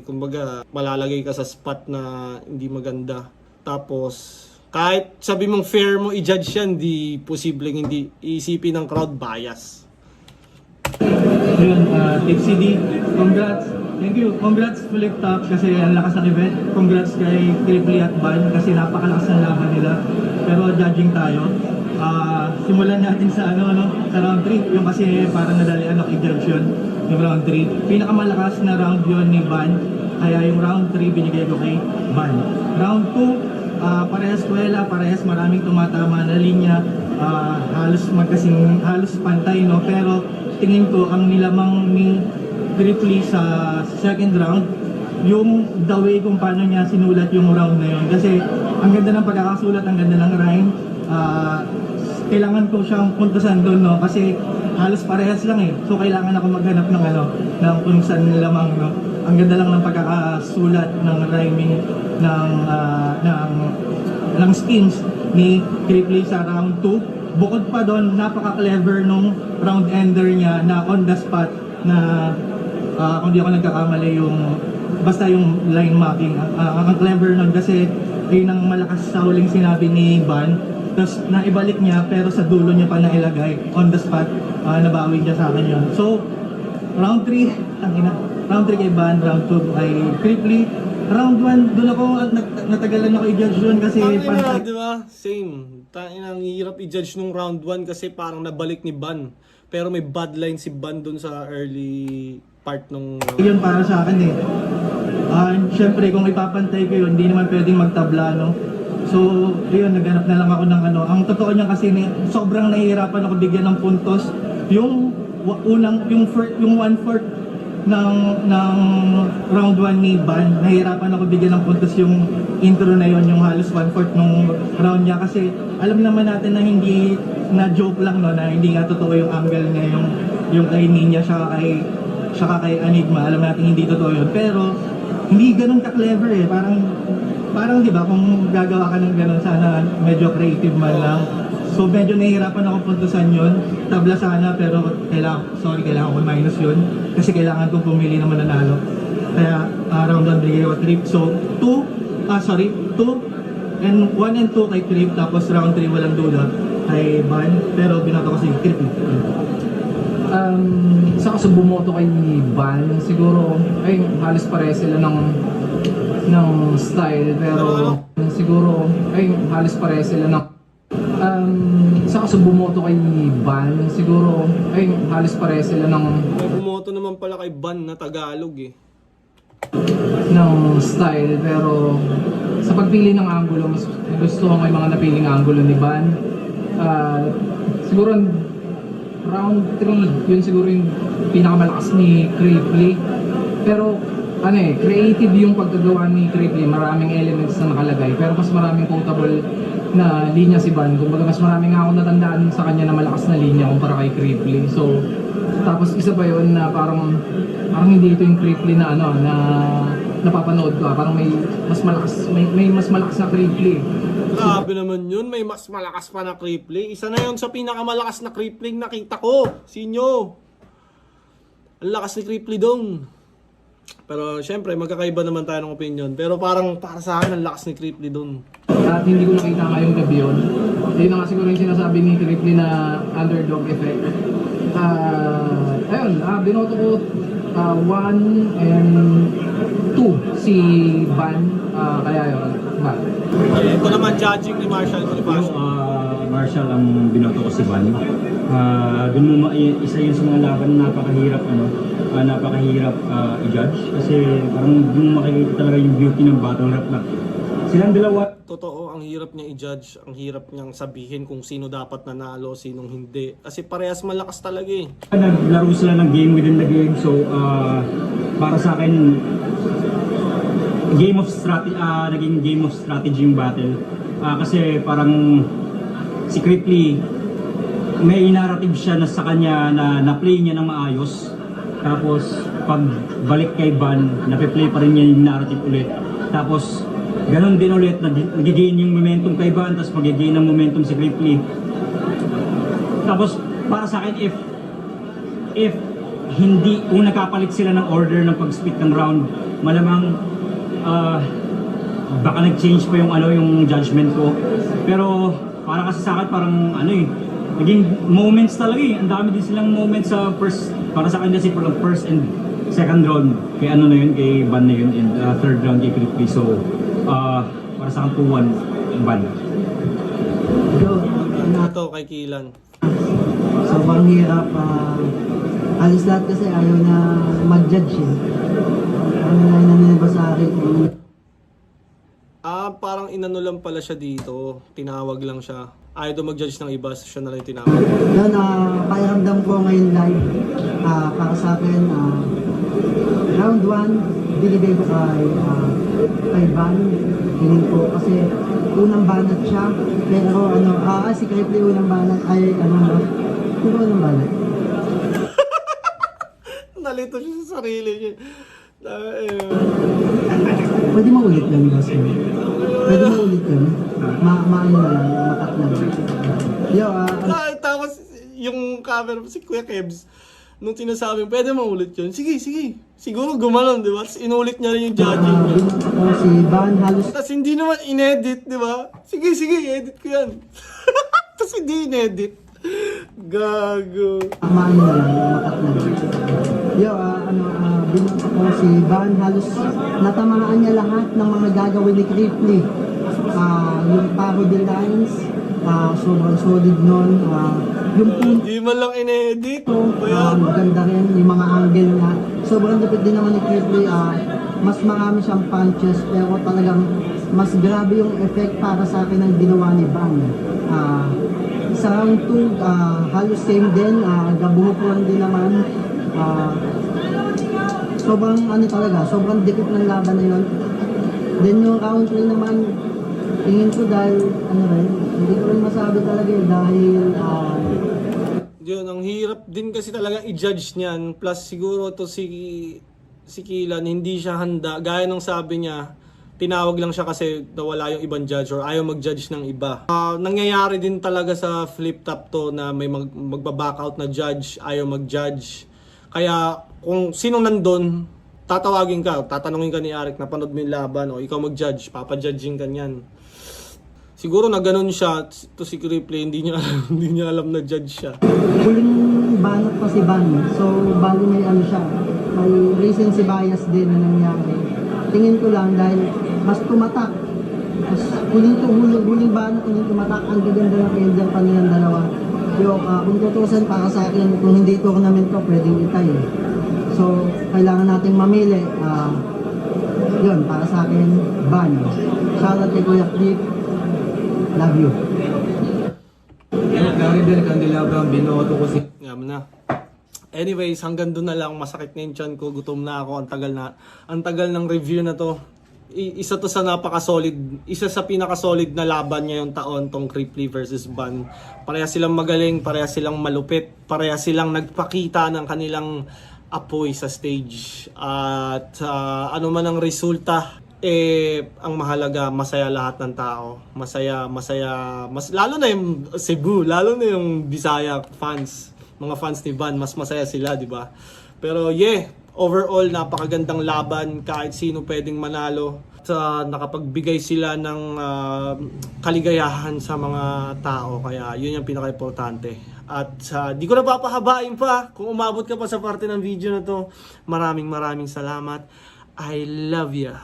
kumbaga malalagay ka sa spot na hindi maganda. Tapos kahit sabi mong fair mo i-judge yan, di posibleng hindi iisipin ng crowd bias. Ayun, Tip CD, congrats. Thank you. Congrats Flip Top kasi ang lakas ng event. Congrats kay Kripli at Ban kasi napakalakas ng laban nila. Pero judging tayo, simulan natin sa sa round 3. Yung kasi parang nadalian ng i-judge yun, yung round 3. Pinakamalakas na round yun ni Ban. Kaya yung round 3 binigay ko kay Ban. Round 2, parehas kwela, parehas maraming tumatama na linya, halos pantay, no? Pero tingin ko ang nilamang ni Triple sa second round, yung the way kung paano niya sinulat yung round na yun. Kasi ang ganda ng pagkakasulat, ang ganda ng rhyme. Kailangan ko siyang puntasan doon, no? Kasi halos parehas lang eh. So kailangan ako maghanap ng ng kung saan lamang, no? Ang ganda lang ng pagkakasulat ng rhyming ng schemes ni Triple sa round 2. Bukod pa doon, napaka-clever nung round ender niya na on the spot na kung di ako nagkakamali basta yung line mapping. Ang clever nun kasi yun ang malakas sa huling sinabi ni Van. Tapos naibalik niya pero sa dulo niya pa nailagay on the spot. Nabawi niya sa akin yun. So, round 3, round 3 kay Van, round 2 kay Triple. Round 1, doon ako, natagalan ako i-judge yun kasi Tangina, di ba? Same. Tangina, ang hirap i-judge nung round 1 kasi parang nabalik ni Ban. Pero may bad line si Ban dun sa early part nung... Yun para sa akin eh. Siyempre, kung ipapantay ko yun, hindi naman pwedeng magtabla, no? So, yun, naghanap na lang ako ng Ang totoo niya kasi, sobrang nahihirapan ako bigyan ng puntos. Yung yung 1/4 ng round 1 ni Ban, nahihirapan ako bigyan ng puntos yung intro na yon, yung halos 1/4 nung round niya. Kasi alam naman natin na hindi na joke lang, no, na hindi nga totoo yung angle niya, yung kay Ninya siya kay Enigma, alam natin hindi totoo yun. Pero hindi ganun ka-clever eh. Parang di ba, kung gagawa ka ng ganun, sana medyo creative man lang. So medyo nahihirapan ako puntusan yun. Tabla sana, pero kailangan ko minus yun. Kasi kailangan kong pumili ng mananalo. Kaya round 1 bigay ko Trip. So 2 and 1 and 2 kay Trip. Tapos round 3 walang duda kay Van. Pero binato ko si Trip. Sa kaso bumoto kay Van, siguro ay halos pareho sila ng style, pero siguro ay halos pareho sila ng sa kaso bumoto kay Van, siguro ay halos pareho sila May bumoto naman pala kay Ban na Tagalog eh. ng style, pero sa pagpili ng angulo, mas gusto ko may mga napiling angulo ni Van. Siguro round 3, yun siguro yung pinakamalakas ni Triple. Pero creative yung pagkagawa ni Triple. Maraming elements na nakalagay, pero mas maraming quotable na linya si Van. Kumbaga mas maraming ako natandaan sa kanya na malakas na linya kumpara kay Triple. So, tapos isa pa yun na parang hindi ito yung Triple na na napapanood ko. Parang may mas malakas na Triple. Grabe naman yun, may mas malakas pa na crippling. Isa na yun sa pinakamalakas na crippling nakita ko. Sinyo. Ang lakas ni crippling dong. Pero syempre, magkakaiba naman tayo ng opinion. Pero parang para sa akin, ang lakas ni crippling dong. At hindi ko nakita ngayong gabi yun. Yun na nga siguro yung sinasabi ni Triple na underdog effect. Binoto ko 1 and 2 si Van. Kaya yun, Van. Ito naman judging ni Marshall Bonifacio. Marshall ang binoto ko si Van. Isa yun sa mga laban na napakahirap i-judge kasi parang dun makikita talaga yung beauty ng battle rap na silang dalawa. Totoo, ang hirap niya i-judge, ang hirap niyang sabihin kung sino dapat nanalo, sinong hindi. Kasi parehas malakas talaga eh. Naglaro sila ng game within the game, so para sa akin naging game of strategy yung battle. Kasi parang si Cripply, may narrative siya na sa kanya na na-play niya ng maayos. Tapos pag balik kay Van, nape-play pa rin niya yung narrative ulit. Tapos ganon din ulit, nag-gain yung momentum kay Van, tapos mag-gain ng momentum si Cripply. Tapos para sa akin, if hindi, kung nakapalit sila ng order ng pag-split ng round, malamang baka nag-change pa yung judgment ko. Pero para kasi sa akin parang naging moments talaga eh. Ang dami din silang moments sa first, para sa akin kasi first and second round kay kay Van na yun, and third round kay Cripply. So para sa akin 2-1 Van. Ito kay Kilan. Sobrang hirap. Alis lahat kasi ayaw na mag-judge eh. Ano lang na nilabas sa akin. Parang inano lang pala siya dito. Tinawag lang siya. Ayaw daw mag-judge ng iba, so siya na lang yung tinawag. Yun, pakiramdam ko ngayon live. Para sa akin, round 1, binigay ko kay Van. Tingin ko kasi unang banat siya. Pero si Creeply unang banat ay sino unang banat? Nalito siya sa sarili niya. Pwede maulit lang, boss. Pwede maulit yun. Maano na lang, makat na lang. Yo, Tapos yung camera si Kuya Kebs, nung sinasabi, pwede maulit yun. Sige, sige. Siguro gumanon, di ba? Tapos inulit niya rin yung judging. binata ko si Van halos Tapos hindi naman inedit, di ba? Sige, sige, edit ko yan. Tapos hindi inedit. Gago. maano na lang, makat na lang. Yo, binata ko si Van halos natamaan niya lahat ng mga gagawin ni Creeply. Yung parody lines, sobrang solid nun. Yung punto, Hindi man lang inedit. maganda rin yung mga angle niya. Sobrang lupit din naman ni Creeply. Mas marami siyang punches pero talagang mas grabe yung effect para sa akin ng ginawa ni Van. Sa round 2, halos same din. Gabuhok lang din naman. Sobrang talaga, sobrang dikit ng laban na yun. Then yung round 3 naman, tingin ko dahil, hindi ko rin masabi talaga dahil, Yun, ang hirap din kasi talaga i-judge niyan. Plus siguro to si Kilan, hindi siya handa. Gaya ng sabi niya, tinawag lang siya kasi nawala yung ibang judge or ayaw mag-judge ng iba. Nangyayari din talaga sa flip top to na may magbaback out na judge, ayaw mag-judge. Kaya kung sino nandun, tatawagin ka, tatanungin ka ni Arik na panood mo yung laban o ikaw mag-judge, papajudging ka niyan. Siguro na ganun siya, to si Creeply, hindi niya alam na judge siya. huling banat pa si Van. So, bali may siya, may recency bias din na nangyari. Tingin ko lang dahil mas tumatak. Mas huling banat, huling tumatak, ang gaganda ng render pa nilang dalawa. Pero kung tutusin para sa akin, kung hindi tournament ko, pwedeng itay. So, kailangan nating mamili. Yun, para sa akin, Van. Shoutout kay Kuya Clip. Love you. Gary Del Candelabra, binoto ko si Yaman na. Anyways, hanggang doon na lang. Masakit na yung tiyan ko. Gutom na ako. Ang tagal ng review na to. Isa to sa napaka-solid. Isa sa pinaka-solid na laban ngayong taon, tong Creeply versus Van. Pareha silang magaling. Pareha silang malupit. Pareha silang nagpakita ng kanilang apoy sa stage. At ano man ang resulta, ang mahalaga, masaya lahat ng tao. Masaya, lalo na yung Cebu, lalo na yung Bisaya fans, mga fans ni Van, mas masaya sila, di ba? Pero overall, napakagandang laban, kahit sino pwedeng manalo. Nakapagbigay sila ng kaligayahan sa mga tao, kaya yun yung pinaka-importante. At di ko na papahabain pa, kung umabot ka pa sa parte ng video na to, maraming salamat. I love ya.